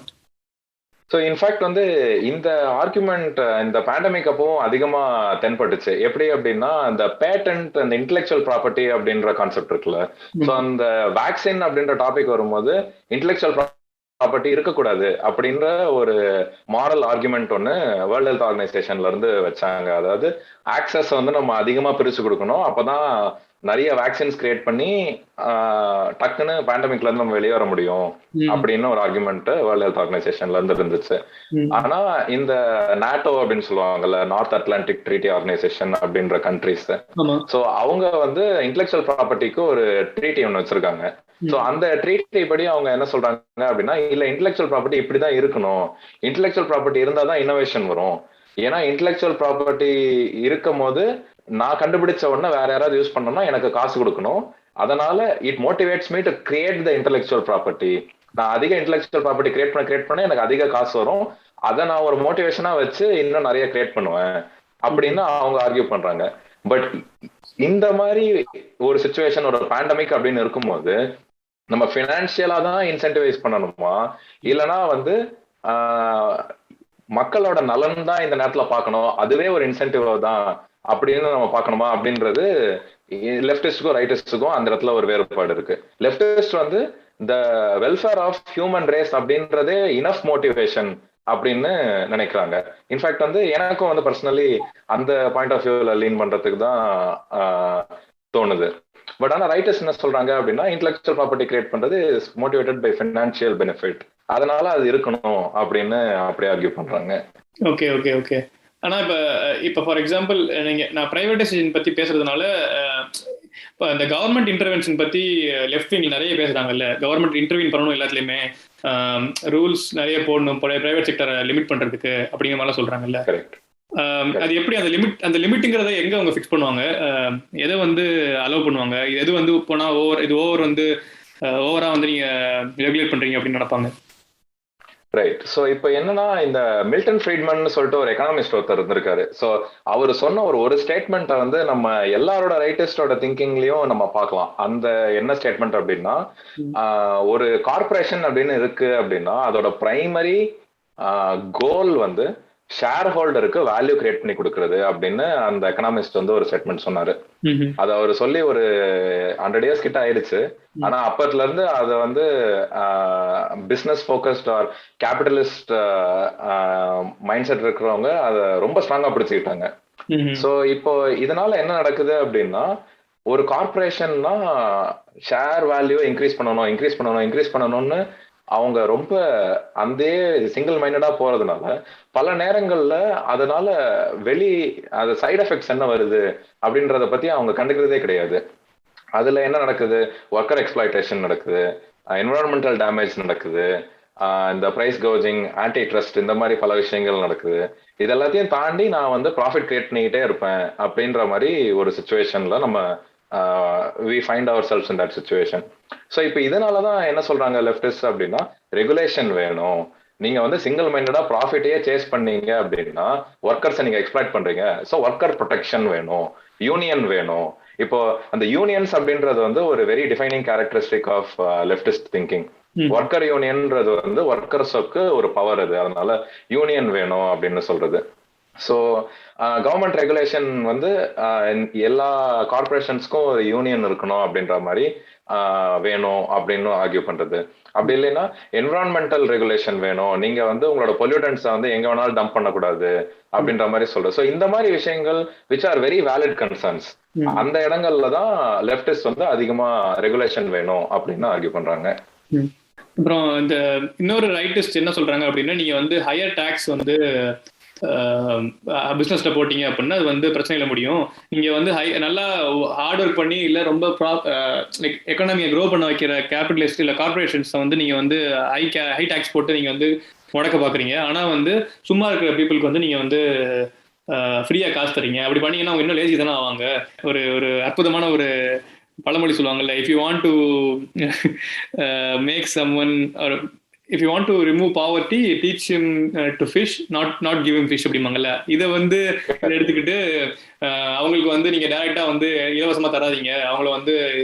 ஸோ இன்ஃபேக்ட் வந்து இந்த ஆர்குமெண்ட் இந்த பேண்டமிக் அப்பவும் அதிகமா தென்பட்டுச்சு. எப்படி அப்படின்னா அந்த பேட்டன்ட், அந்த இன்டெலெக்சுவல் ப்ராப்பர்ட்டி அப்படின்ற கான்செப்ட் இருக்குல்ல. ஸோ அந்த வேக்சின் அப்படின்ற டாபிக் வரும்போது இன்டெலெக்சுவல் ப்ராப்பர்ட்டி இருக்கக்கூடாது அப்படின்ற ஒரு மாரல் ஆர்குமெண்ட் ஒன்று வேர்ல்ட் ஹெல்த் ஆர்கனைசேஷன்ல இருந்து வச்சாங்க. அதாவது ஆக்சஸ் வந்து நம்ம அதிகமா பிரிச்சு கொடுக்கணும், அப்பதான் நிறைய வேக்சின்ஸ் கிரியேட் பண்ணி டக்குன்னு பேண்டமிக்ல இருந்து நம்ம வெளியே வர முடியும் அப்படின்னு ஒரு ஆர்குமெண்ட் வேர்ல்ட் ஹெல்த் ஆர்கனைசேஷன்ல இருந்து இருந்துச்சு. ஆனா இந்த நாட்டோ அப்படின்னு சொல்லுவாங்கல்ல, நார்த் அட்லாண்டிக் ட்ரீட்டி ஆர்கனைசேஷன் அப்படின்ற கண்ட்ரிஸ், ஸோ அவங்க வந்து இன்டெலெக்சுவல் ப்ராப்பர்ட்டிக்கு ஒரு ட்ரீட்டி ஒன்று வச்சிருக்காங்க. ஸோ அந்த ட்ரீட்டி படி அவங்க என்ன சொல்றாங்க அப்படின்னா, இல்ல இன்டெலெக்சுவல் ப்ராப்பர்ட்டி இப்படிதான் இருக்கணும், இன்டெலெக்சுவல் ப்ராப்பர்ட்டி இருந்தா தான் இன்னோவேஷன் வரும். ஏன்னா இன்டெலெக்சுவல் ப்ராப்பர்ட்டி இருக்கும் போது நான் கண்டுபிடிச்ச உடனே வேற யாராவது யூஸ் பண்ணோம்னா எனக்கு காசு கொடுக்கணும். அதனால it motivates me to create the intellectual property. நான் அதிக இன்டெலெக்சுவல் ப்ராப்பர்ட்டி கிரியேட் பண்ண எனக்கு அதிக காசு வரும், அதை நான் ஒரு மோட்டிவேஷனா வச்சு இன்னும் நிறைய கிரியேட் பண்ணுவேன் அப்படின்னு அவங்க ஆர்கியூ பண்றாங்க. பட் இந்த மாதிரி ஒரு சிச்சுவேஷன், ஒரு பேண்டமிக் அப்படின்னு இருக்கும்போது நம்ம பினான்சியலா தான் இன்சென்டிவைஸ் பண்ணணுமா, இல்லைன்னா வந்து மக்களோட நலன் தான் இந்த நேரத்துல பார்க்கணும், அதுவே ஒரு இன்சென்டிவ் தான் அப்படின்னு நம்ம பார்க்கணுமா அப்படின்றது லெப்டிஸ்டுக்கும் ரைட்டிஸ்டுக்கும் அந்த இடத்துல ஒரு வேறுபாடு இருக்கு. லெப்டிஸ்ட் வந்து the welfare of human race அப்படின்றதே இனஃப் மோட்டிவேஷன் அப்படின்னு நினைக்கிறாங்க. இன்ஃபேக்ட் வந்து எனக்கும் வந்து பர்சனலி அந்த பாயிண்ட் ஆஃப் வியூல லீன் பண்றதுக்கு தான் தோணுது. பட் ஆனா ரைட்டர்ஸ் என்ன சொல்றாங்க அப்படின்னா, இன்டெலெக்சுவல் ப்ராப்பர்ட்டி கிரியேட் பண்றது is motivated by financial benefit, அதனால அது இருக்கணும் அப்படின்னு அப்படி ஆர்கியூ பண்றாங்க. Okay okay okay. ஆனா இப்ப ஃபார் எக்ஸாம்பிள் நான் பிரைவேடைசேஷன் பத்தி பேசுறதுனால இப்போ இந்த கவர்மெண்ட் இன்டர்வென்ஷன் பத்தி லெஃப்ட் விங் நிறைய பேசுறாங்கல்ல, கவர்மெண்ட் இன்டர்வீன் பண்ணணும், எல்லாத்துலயுமே ரூல்ஸ் நிறைய போடணும் பிரைவேட் செக்டரை லிமிட் பண்றதுக்கு அப்படிங்கிற மாதிரிலாம் சொல்றாங்கல்ல. அது எப்படி அந்த லிமிட்டுங்கிறத எங்க அவங்க ஃபிக்ஸ் பண்ணுவாங்க, எதை வந்து அலோவ் பண்ணுவாங்க, எது வந்து போனா ஓவர் வந்து ஓவரா வந்து நீங்க ரெகுலேட் பண்றீங்க அப்படின்னு நினைப்பாங்க. ரைட். ஸோ இப்போ என்னன்னா, இந்த மில்டன் ஃப்ரீட்மன் சொல்லிட்டு ஒரு எக்கனாமிஸ்ட் ஒருத்தர் இருந்திருக்காரு. ஸோ அவர் சொன்ன ஒரு ஸ்டேட்மெண்ட்டை வந்து நம்ம எல்லாரோட ரைட்டிஸ்டோட திங்கிங்லயும் நம்ம பார்க்கலாம். அந்த என்ன ஸ்டேட்மெண்ட் அப்படின்னா, ஒரு கார்பரேஷன் அப்படின்னு இருக்கு அப்படின்னா அதோட பிரைமரி கோல் வந்து ஷேர் ஹோல்டருக்கு வேல்யூ கிரியேட் பண்ணி கொடுக்கறது அப்படின்னு அந்த எக்கனாமிஸ்ட் வந்து ஒரு ஸ்டேட்மெண்ட் சொன்னாரு. அது அவர் சொல்லி ஒரு 100 இயர்ஸ் கிட்ட ஆயிடுச்சு. ஆனா அப்பத்துல இருந்து அதை வந்து பிசினஸ் ஃபோக்கஸ்ட் ஆர் கேபிட்டலிஸ்ட் மைண்ட் செட் இருக்கிறவங்க அதை ரொம்ப ஸ்ட்ராங்கா பிடிச்சுக்கிட்டாங்க. ஸோ இப்போ இதனால என்ன நடக்குது அப்படின்னா, ஒரு கார்பரேஷன்னா ஷேர் வேல்யூ இன்க்ரீஸ் பண்ணணும்னு அவங்க ரொம்ப அந்த சிங்கிள் மைண்டடா போறதுனால பல நேரங்கள்ல அதனால அது சைடு எஃபெக்ட்ஸ் என்ன வருது அப்படின்றத பத்தி அவங்க கண்டுக்கிறதே கிடையாது. அதுல என்ன நடக்குது, ஒர்க்கர் எக்ஸ்பிளாய்டேஷன் நடக்குது, என்விரான்மெண்டல் டேமேஜ் நடக்குது, இந்த பிரைஸ் கவுஜிங், ஆன்டி ட்ரஸ்ட், இந்த மாதிரி பல விஷயங்கள் நடக்குது. இது எல்லாத்தையும் தாண்டி நான் வந்து ப்ராஃபிட் கிரியேட் பண்ணிக்கிட்டே இருப்பேன் அப்படின்ற மாதிரி ஒரு சிச்சுவேஷன்ல நம்ம we find ourselves in that situation. So இப்போ இதனாலதான் என்ன சொல்றாங்க லெஃப்டிஸ்ட் அப்படின்னா, ரெகுலேஷன் வேணும். நீங்க வந்து சிங்கிள் மைண்டடா ப்ராஃபிட்டையே சேஸ் பண்ணீங்க அப்படின்னா ஒர்க்கர்ஸை நீங்க எக்ஸ்பிளாய்ட் பண்றீங்க. ஸோ ஒர்க்கர் ப்ரொடெக்ஷன் வேணும், யூனியன் வேணும். இப்போ அந்த யூனியன்ஸ் அப்படின்றது வந்து ஒரு very defining characteristic of leftist thinking. Worker யூனியன்றது வந்து ஒர்க்கர்ஸுக்கு ஒரு பவர், அது அதனால யூனியன் வேணும் அப்படின்னு சொல்றது. ஸோ கவர்மெண்ட் ரெகுலேஷன் வந்து எல்லா கார்பரேஷன்ஸ்க்கும் ஒரு யூனியன் இருக்கணும் அப்படின்ற மாதிரி வேணும் அப்படின்னு ஆர்கியூ பண்றது. அப்படி இல்லைன்னா என்விரான்மெண்டல் ரெகுலேஷன் வேணும், நீங்க வந்து உங்களோட பொல்யூட்டன்ஸை வந்து எங்க வேணாலும் டம்ப் பண்ணக்கூடாது அப்படின்ற மாதிரி சொல்றது. ஸோ இந்த மாதிரி விஷயங்கள் which are very valid concerns, அந்த இடங்கள்ல தான் லெஃப்டிஸ்ட் வந்து அதிகமா ரெகுலேஷன் வேணும் அப்படின்னு ஆர்கியூ பண்றாங்க. அப்புறம் இந்த இன்னொரு ரைட்டிஸ்ட் என்ன சொல்றாங்க அப்படின்னா, நீங்க வந்து ஹையர் டாக்ஸ் வந்து பிசினஸ்ல போட்டீங்க அப்படின்னா அது வந்து பிரச்சனையில முடியும். நீங்க வந்து நல்லா ஹார்ட் ஒர்க் பண்ணி இல்ல ரொம்ப எக்கானமியை க்ரோ பண்ண வைக்கிற கேபிட்டலிஸ்ட் இல்ல கார்பரேஷன்ஸ் வந்து நீங்க வந்து ஹை டாக்ஸ் போட்டு நீங்க வந்து முடக்க பாக்குறீங்க. ஆனா வந்து சும்மா இருக்கிற பீப்புளுக்கு வந்து நீங்க வந்து ஃப்ரீயா காசு தரீங்க, அப்படி பண்ணீங்கன்னா அவங்க இன்னும் லேசி தானே ஆவாங்க. ஒரு ஒரு அற்புதமான ஒரு பழமொழி சொல்லுவாங்கல்ல, if you want to make someone, if you want to remove poverty teach him to fish, not give him fish அப்படிம்பாங்கல்ல. இதை வந்து இதை எடுத்துக்கிட்டு அவங்களுக்கு வந்து நீங்க டைரக்டா வந்து இலவசமா தராதீங்க, அவங்கள வந்து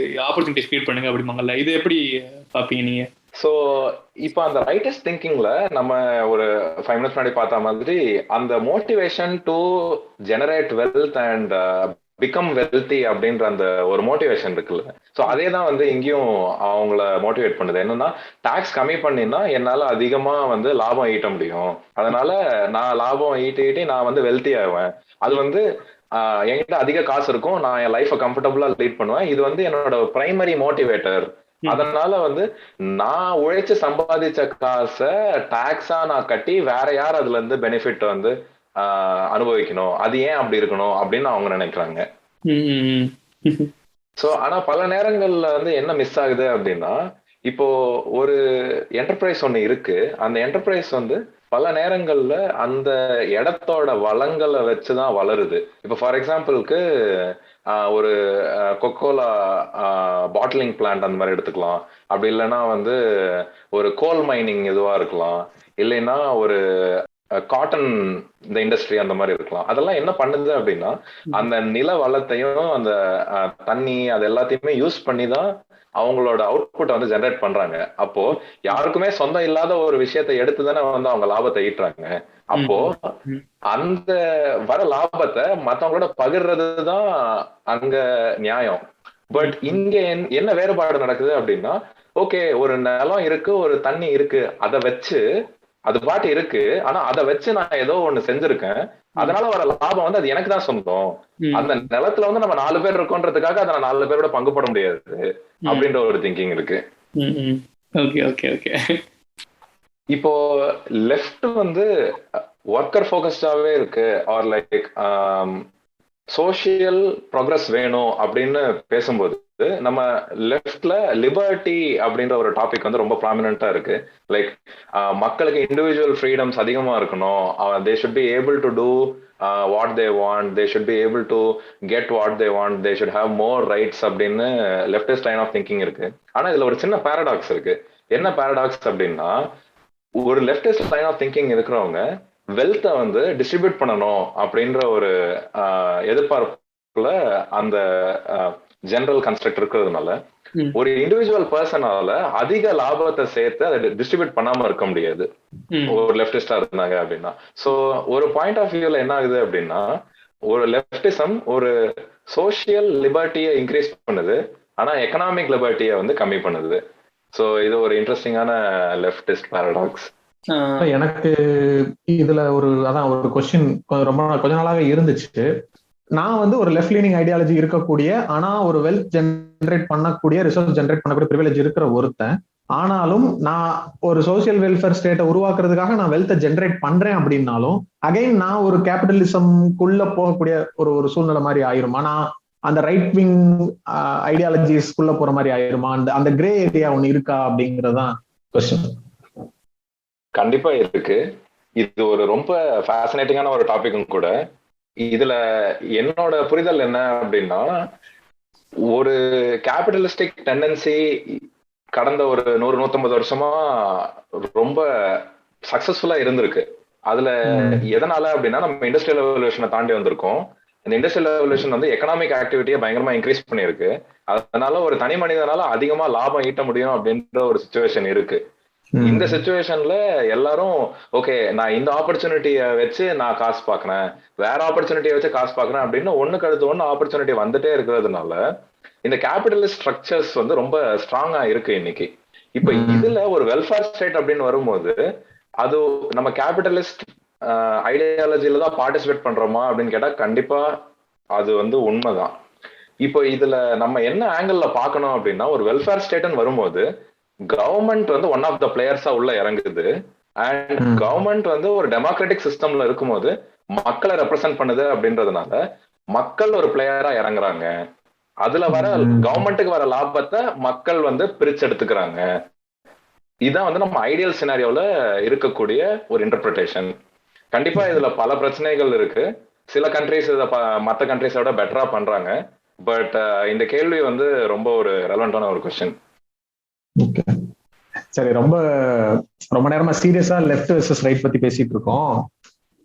ஆப்பர்ச்சுனிட்டிஸ் கிரியேட் பண்ணுங்க அப்படிம்பாங்கல்ல. இது எப்படி பாப்பீங்க நீங்க? ஸோ இப்போ அந்த ரைட்டர்ஸ் திங்கிங்ல நம்ம ஒரு 5 minutes முன்னாடி பார்த்த மாதிரி அந்த motivation to generate wealth and become wealthy அப்படின்ற அந்த ஒரு மோட்டிவேஷன் இருக்குல்ல. ஸோ அதே தான் வந்து இங்கேயும் அவங்கள மோட்டிவேட் பண்ணுது. என்னன்னா, டாக்ஸ் கம்மி பண்ணினா என்னால அதிகமா வந்து லாபம் ஈட்ட முடியும், அதனால நான் லாபம் ஈட்டி நான் வந்து வெல்தி ஆவேன். அது வந்து என்கிட்ட அதிக காசு இருக்கும், நான் என் லைஃபை கம்ஃபர்டபுளா லீட் பண்ணுவேன். இது வந்து என்னோட பிரைமரி மோட்டிவேட்டர். அதனால வந்து நான் உழைச்சு சம்பாதிச்ச காசை டாக்ஸா நான் கட்டி வேற யார் அதுல இருந்து பெனிஃபிட் வந்து அனுபவிக்கணும், அது ஏன் அப்படி இருக்கணும் அப்படின்னு அவங்க நினைக்கிறாங்க. சோ ஆனா பல நேரங்கள்ல வந்து என்ன மிஸ் ஆகுது அப்படின்னா, இப்போ ஒரு என்டர்பிரைஸ் ஒண்ணு இருக்கு, அந்த என்டர்பிரைஸ் வந்து பல நேரங்கள்ல அந்த இடத்தோட வளங்களை வச்சுதான் வளருது. இப்போ ஃபார் எக்ஸாம்பிளுக்கு ஒரு கொக்கோலா பாட்டிலிங் பிளான்ட் அந்த மாதிரி எடுத்துக்கலாம். அப்படி இல்லைன்னா வந்து ஒரு கோல் மைனிங் இதுவா இருக்கலாம், இல்லைன்னா ஒரு காட்டன் இந்த இண்டஸ்ட்ரி அந்த மாதிரி இருக்கலாம். அதெல்லாம் என்ன பண்ணுது அப்படின்னா, அந்த நில வளத்தையும் அந்த தண்ணி அது எல்லாத்தையுமே யூஸ் பண்ணி தான் அவங்களோட அவுட்புட்டை வந்து ஜெனரேட் பண்றாங்க. அப்போ யாருக்குமே சொந்தம் இல்லாத ஒரு விஷயத்தை எடுத்து தானே வந்து அவங்க லாபத்தை ஈட்டுறாங்க. அப்போ அந்த வர லாபத்தை மத்தவங்களோட பகிர்றதுதான் அங்க நியாயம். பட் இங்க என்ன வேறுபாடு நடக்குது அப்படின்னா, ஓகே ஒரு நிலம் இருக்கு, ஒரு தண்ணி இருக்கு, அதை வச்சு அது பாட்டு இருக்கு, ஆனா அதை வச்சு நான் ஏதோ ஒண்ணு செஞ்சிருக்கேன், அதனால வர லாபம் வந்து அது எனக்கு தான் சொந்தம். அந்த நிலத்துல வந்து நம்ம 4 பேர் இருக்கோன்றதுக்காக அதை 4 பேரோட பங்கு போட முடியாது அப்படின்ற ஒரு திங்கிங் இருக்கு. இப்போ லெஃப்ட் வந்து ஒர்க்கர் ஃபோகஸ்டாவே இருக்கு, ஆர் லைக் சோசியல் ப்ரோக்ரஸ் வேணும் அப்படின்னு பேசும்போது நம்ம லெஃப்ட்ல லிபர்ட்டி அப்படின்ற ஒரு டாபிக் வந்து ரொம்ப ப்ராமினென்ட்டா இருக்கு. லைக் மக்களுக்கு இண்டிவிஜுவல் ஃப்ரீடம்ஸ் அதிகமா இருக்கணும், they should be able to do what they want, they should be able to get what they want, they should have more rights அப்படின்னு லெஃப்டிஸ்ட் லைன் ஆஃப் திங்கிங் இருக்கு. ஆனா இதுல ஒரு சின்ன பேரடாக்ஸ் இருக்கு. என்ன பேரடாக்ஸ் அப்படின்னா, ஒரு லெஃப்டிஸ்ட் லைன் ஆஃப் திங்கிங் இருக்கிறவங்க வெல்த்தை வந்து டிஸ்ட்ரிபியூட் பண்ணணும் அப்படின்ற ஒரு எதிர்பார்ப்புல அந்த ஜெனரல் கன்ஸ்ட்ரக்ட் இருக்கிறதுனால ஒரு இண்டிவிஜுவல் பர்சனால அதிக லாபத்தை சேர்த்து அதை டிஸ்ட்ரிபியூட் பண்ணாம இருக்க முடியாது ஒரு லெப்டிஸ்டா இருந்தாங்க அப்படின்னா. சோ ஒரு பாயிண்ட் ஆஃப் வியூல என்ன ஆகுது அப்படின்னா, ஒரு லெப்டிசம் ஒரு சோசியல் லிபர்ட்டியை இன்க்ரீஸ் பண்ணுது, ஆனா எக்கனாமிக் லிபர்ட்டியை வந்து கம்மி பண்ணுது. சோ இது ஒரு இன்ட்ரெஸ்டிங்கான லெப்டிஸ்ட் பாரடாக்ஸ். எனக்கு இதுல ஒரு கொஸ்டின் கொஞ்ச நாளாவே இருந்துச்சு. நான் வந்து ஒரு லெஃப்ட் லீனிங் ஐடியாலஜி இருக்கக்கூடிய, ஆனா ஒரு வெல்த் ஜென்ரேட் பண்ணக்கூடிய, ரிசோர்ஸ் ஜென்ரேட் பண்ணக்கூடிய ப்ரிவிலேஜ் இருக்கிற ஒருத்தன், ஆனாலும் நான் ஒரு சோசியல் வெல்ஃபேர் ஸ்டேட்டை உருவாக்குறதுக்காக நான் வெல்த்தை ஜென்ரேட் பண்றேன் அப்படின்னாலும் அகைன் நான் ஒரு கேபிட்டலிசம்குள்ள போகக்கூடிய ஒரு சூழ்நிலை மாதிரி ஆயிருமா? நான் அந்த ரைட் விங் ஐடியாலஜிஸ்குள்ள போற மாதிரி ஆயிருமா? அந்த கிரே ஏரியா ஒண்ணு இருக்கா அப்படிங்கறதுதான் கொஸ்டின். கண்டிப்பா இருக்கு. இது ஒரு ரொம்ப ஃபேசினேட்டிங்கான ஒரு டாபிக்கும் கூட. இதுல என்னோட புரிதல் என்ன அப்படின்னா, ஒரு கேபிட்டலிஸ்டிக் டெண்டன்சி கடந்த ஒரு 100-150 வருஷமா ரொம்ப சக்சஸ்ஃபுல்லா இருந்திருக்கு. அதுல எதனால அப்படின்னா, நம்ம இண்டஸ்ட்ரியல் ரெவல்யூஷனை தாண்டி வந்திருக்கோம். இந்த இண்டஸ்ட்ரியல் ரெவல்யூஷன் வந்து எக்கனாமிக் ஆக்டிவிட்டியை பயங்கரமா இன்க்ரீஸ் பண்ணியிருக்கு. அதனால ஒரு தனி மனிதனால அதிகமா லாபம் ஈட்ட முடியும் அப்படின்ற ஒரு சிச்சுவேஷன் இருக்கு. இந்த சிச்சுவேஷன்ல எல்லாரும் ஓகே, நான் இந்த ஆப்பர்ச்சுனிட்டியை வச்சு நான் காசு பாக்குறேன், வேற ஆப்பர்ச்சுனிட்டியை வச்சு காசு பாக்குறேன் அப்படின்னு ஒண்ணுக்கு அடுத்து ஒண்ணு ஆப்பர்ச்சுனிட்டி வந்துட்டே இருக்கிறதுனால இந்த கேபிட்டலிஸ்ட் ஸ்ட்ரக்சர்ஸ் வந்து ரொம்ப ஸ்ட்ராங்கா இருக்கு இன்னைக்கு. இப்ப இதுல ஒரு வெல்ஃபேர் ஸ்டேட் அப்படின்னு வரும்போது அது நம்ம கேபிட்டலிஸ்ட் ஐடியாலஜில தான் பார்ட்டிசிபேட் பண்றோமா அப்படின்னு கேட்டா கண்டிப்பா அது வந்து உண்மைதான். இப்போ இதுல நம்ம என்ன ஆங்கிள் பாக்கணும் அப்படின்னா, ஒரு வெல்ஃபேர் ஸ்டேட்னு வரும்போது கவர்மெண்ட் வந்து ஒன் ஆஃப் த பிளேயர்ஸா உள்ள இறங்குது. அண்ட் கவர்மெண்ட் வந்து ஒரு டெமோக்ராட்டிக் சிஸ்டம்ல இருக்கும்போது மக்களை ரெப்ரசென்ட் பண்ணுது அப்படின்றதுனால மக்கள் ஒரு பிளேயரா இறங்குறாங்க. அதுல வர கவர்மெண்ட்டுக்கு வர லாபத்தை மக்கள் வந்து பிரிச்சு எடுத்துக்கிறாங்க. இதுதான் வந்து நம்ம ஐடியல் சினாரியோல இருக்கக்கூடிய ஒரு இன்டர்பிரிட்டேஷன். கண்டிப்பா இதுல பல பிரச்சனைகள் இருக்கு. சில கண்ட்ரிஸ் இதை மற்ற கண்ட்ரிஸோட பெட்டரா பண்றாங்க. பட் இந்த கேள்வி வந்து ரொம்ப ஒரு ரெலவெண்டான ஒரு கொஸ்டின். ஓகே, சரி. ரொம்ப ரொம்ப நேரமா சீரியஸா லெஃப்ட் வெர்சஸ் ரைட் பத்தி பேசிட்டு இருக்கோம்.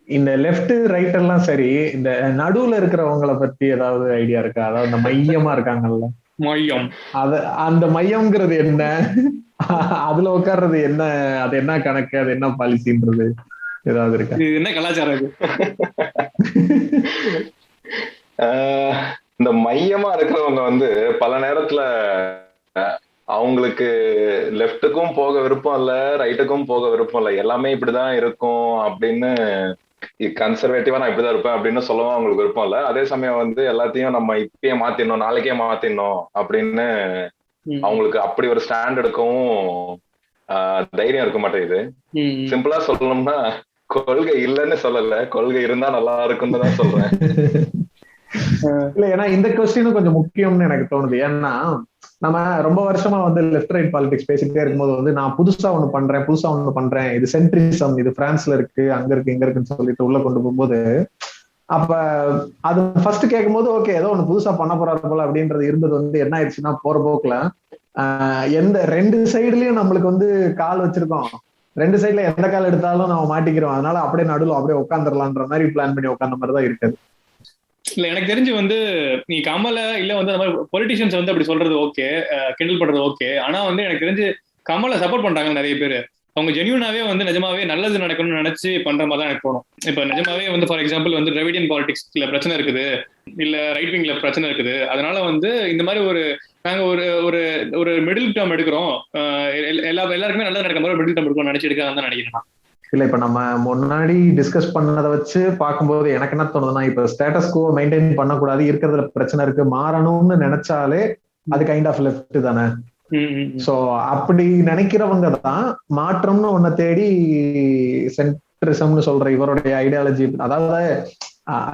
இந்த லெஃப்ட் ரைட் எல்லாம் சரி, இந்த நடுவுல இருக்கிறவங்களை பத்தி ஏதாவது ஐடியா இருக்கா? அதாவது இந்த மையமா இருக்காங்கல்ல, மையம், அந்த மையம்ங்கிறது என்ன, அதுல உட்கார்றது என்ன, அது என்ன கணக்கு, அது என்ன பாலிசின்றது ஏதாவது இருக்கா? இது என்ன கலாச்சாரம் இது? இந்த மையமா இருக்கிறவங்க வந்து பல நேரத்துல அவங்களுக்கு லெஃப்ட்டுக்கும் போக விருப்பம் இல்ல, ரைட்டுக்கும் போக விருப்பம் இல்ல, எல்லாமே இப்படிதான் இருக்கும் அப்படின்னு, கன்சர்வேட்டிவா நான் இப்படிதான் இருப்பேன் அப்படின்னு சொல்லவும் அவங்களுக்கு விருப்பம் இல்ல. அதே சமயம் வந்து எல்லாத்தையும் நம்ம இப்பயே மாத்திடணும், நாளைக்கே மாத்திடணும் அப்படின்னு அவங்களுக்கு அப்படி ஒரு ஸ்டாண்ட் எடுக்கவும் தைரியம் இருக்க மாட்டேங்குது. சிம்பிளா சொல்லணும்னா கொள்கை இல்லைன்னு சொல்லல, கொள்கை இருந்தா நல்லா இருக்குன்னு தான் சொல்றேன். இல்ல, ஏன்னா இந்த கொஸ்டினும் கொஞ்சம் முக்கியம்னு எனக்கு தோணுது. ஏன்னா நம்ம ரொம்ப வருஷமா வந்து லெஃப்ட் ரைட் பாலிடிக்ஸ் பேசிட்டே இருக்கும்போது வந்து நான் புதுசா ஒண்ணு பண்றேன், இது சென்ட்ரிசம், இது பிரான்ஸ்ல இருக்கு, அங்க இருக்கு, இங்க இருக்குன்னு சொல்லிட்டு உள்ள கொண்டு போகும்போது, அப்ப அது ஃபர்ஸ்ட் கேட்கும்போது ஓகே ஏதோ ஒண்ணு புதுசா பண்ண போறாரு போல அப்படின்றது இருந்தது. வந்து என்ன ஆயிடுச்சுன்னா போற போக்குல எந்த ரெண்டு சைடுலயும் நம்மளுக்கு வந்து கால் வச்சிருக்கோம், ரெண்டு சைடுல எந்த கால் எடுத்தாலும் நம்ம மாட்டிக்கிறோம், அதனால அப்படியே நடுவில் அப்படியே உட்காந்துடலான்ற மாதிரி பிளான் பண்ணி உட்காந்த மாதிரி தான் இருக்குது. இல்ல எனக்கு தெரிஞ்சு வந்து நீ கமலை இல்ல வந்து அந்த மாதிரி பொலிட்டிஷியன்ஸ் வந்து அப்படி சொல்றது ஓகே, கிண்டல் பண்றது ஓகே. ஆனா வந்து எனக்கு தெரிஞ்சு கமலை சப்போர்ட் பண்றாங்க நிறைய பேர். அவங்க ஜென்யூனாவே வந்து நிஜமாவே நல்லது நடக்கணும்னு நினைச்சு பண்ற மாதிரி தான் எனக்கு தோணும். இப்ப நிஜமாவே வந்து ஃபார் எக்ஸாம்பிள் வந்து டிராவிடியன் பாலிடிக்ஸ்ல பிரச்சனை இருக்குது, இல்ல ரைட் விங்ல பிரச்சனை இருக்குது, அதனால வந்து இந்த மாதிரி ஒரு நாங்க ஒரு ஒரு ஒரு மிடில் டேர்ம் எடுக்கிறோம், எல்லாருக்குமே நல்லது நடக்கிற மாதிரி மிடில் டேர்ம் எடுக்கணும்னு நினைச்சு எடுக்காதான் தான் நினைக்கிறேன். இல்ல, இப்ப நம்ம முன்னாடி டிஸ்கஸ் பண்ணதை வச்சு பார்க்கும்போது எனக்கு என்ன தோணுதுன்னா, இப்ப ஸ்டேட்டஸ் கோ மெயின்டைன் பண்ணக்கூடாது, இருக்கிறதுல பிரச்சனை இருக்கு, மாறணும்னு நினைச்சாலே அது கைண்ட் ஆஃப் லெஃப்ட் தானே. சோ அப்படி நினைக்கிறவங்க தான் மாற்றம்னு ஒன்ன தேடி சென்ட்ரிசம்னு சொல்ற இவருடைய ஐடியாலஜி, அதாவது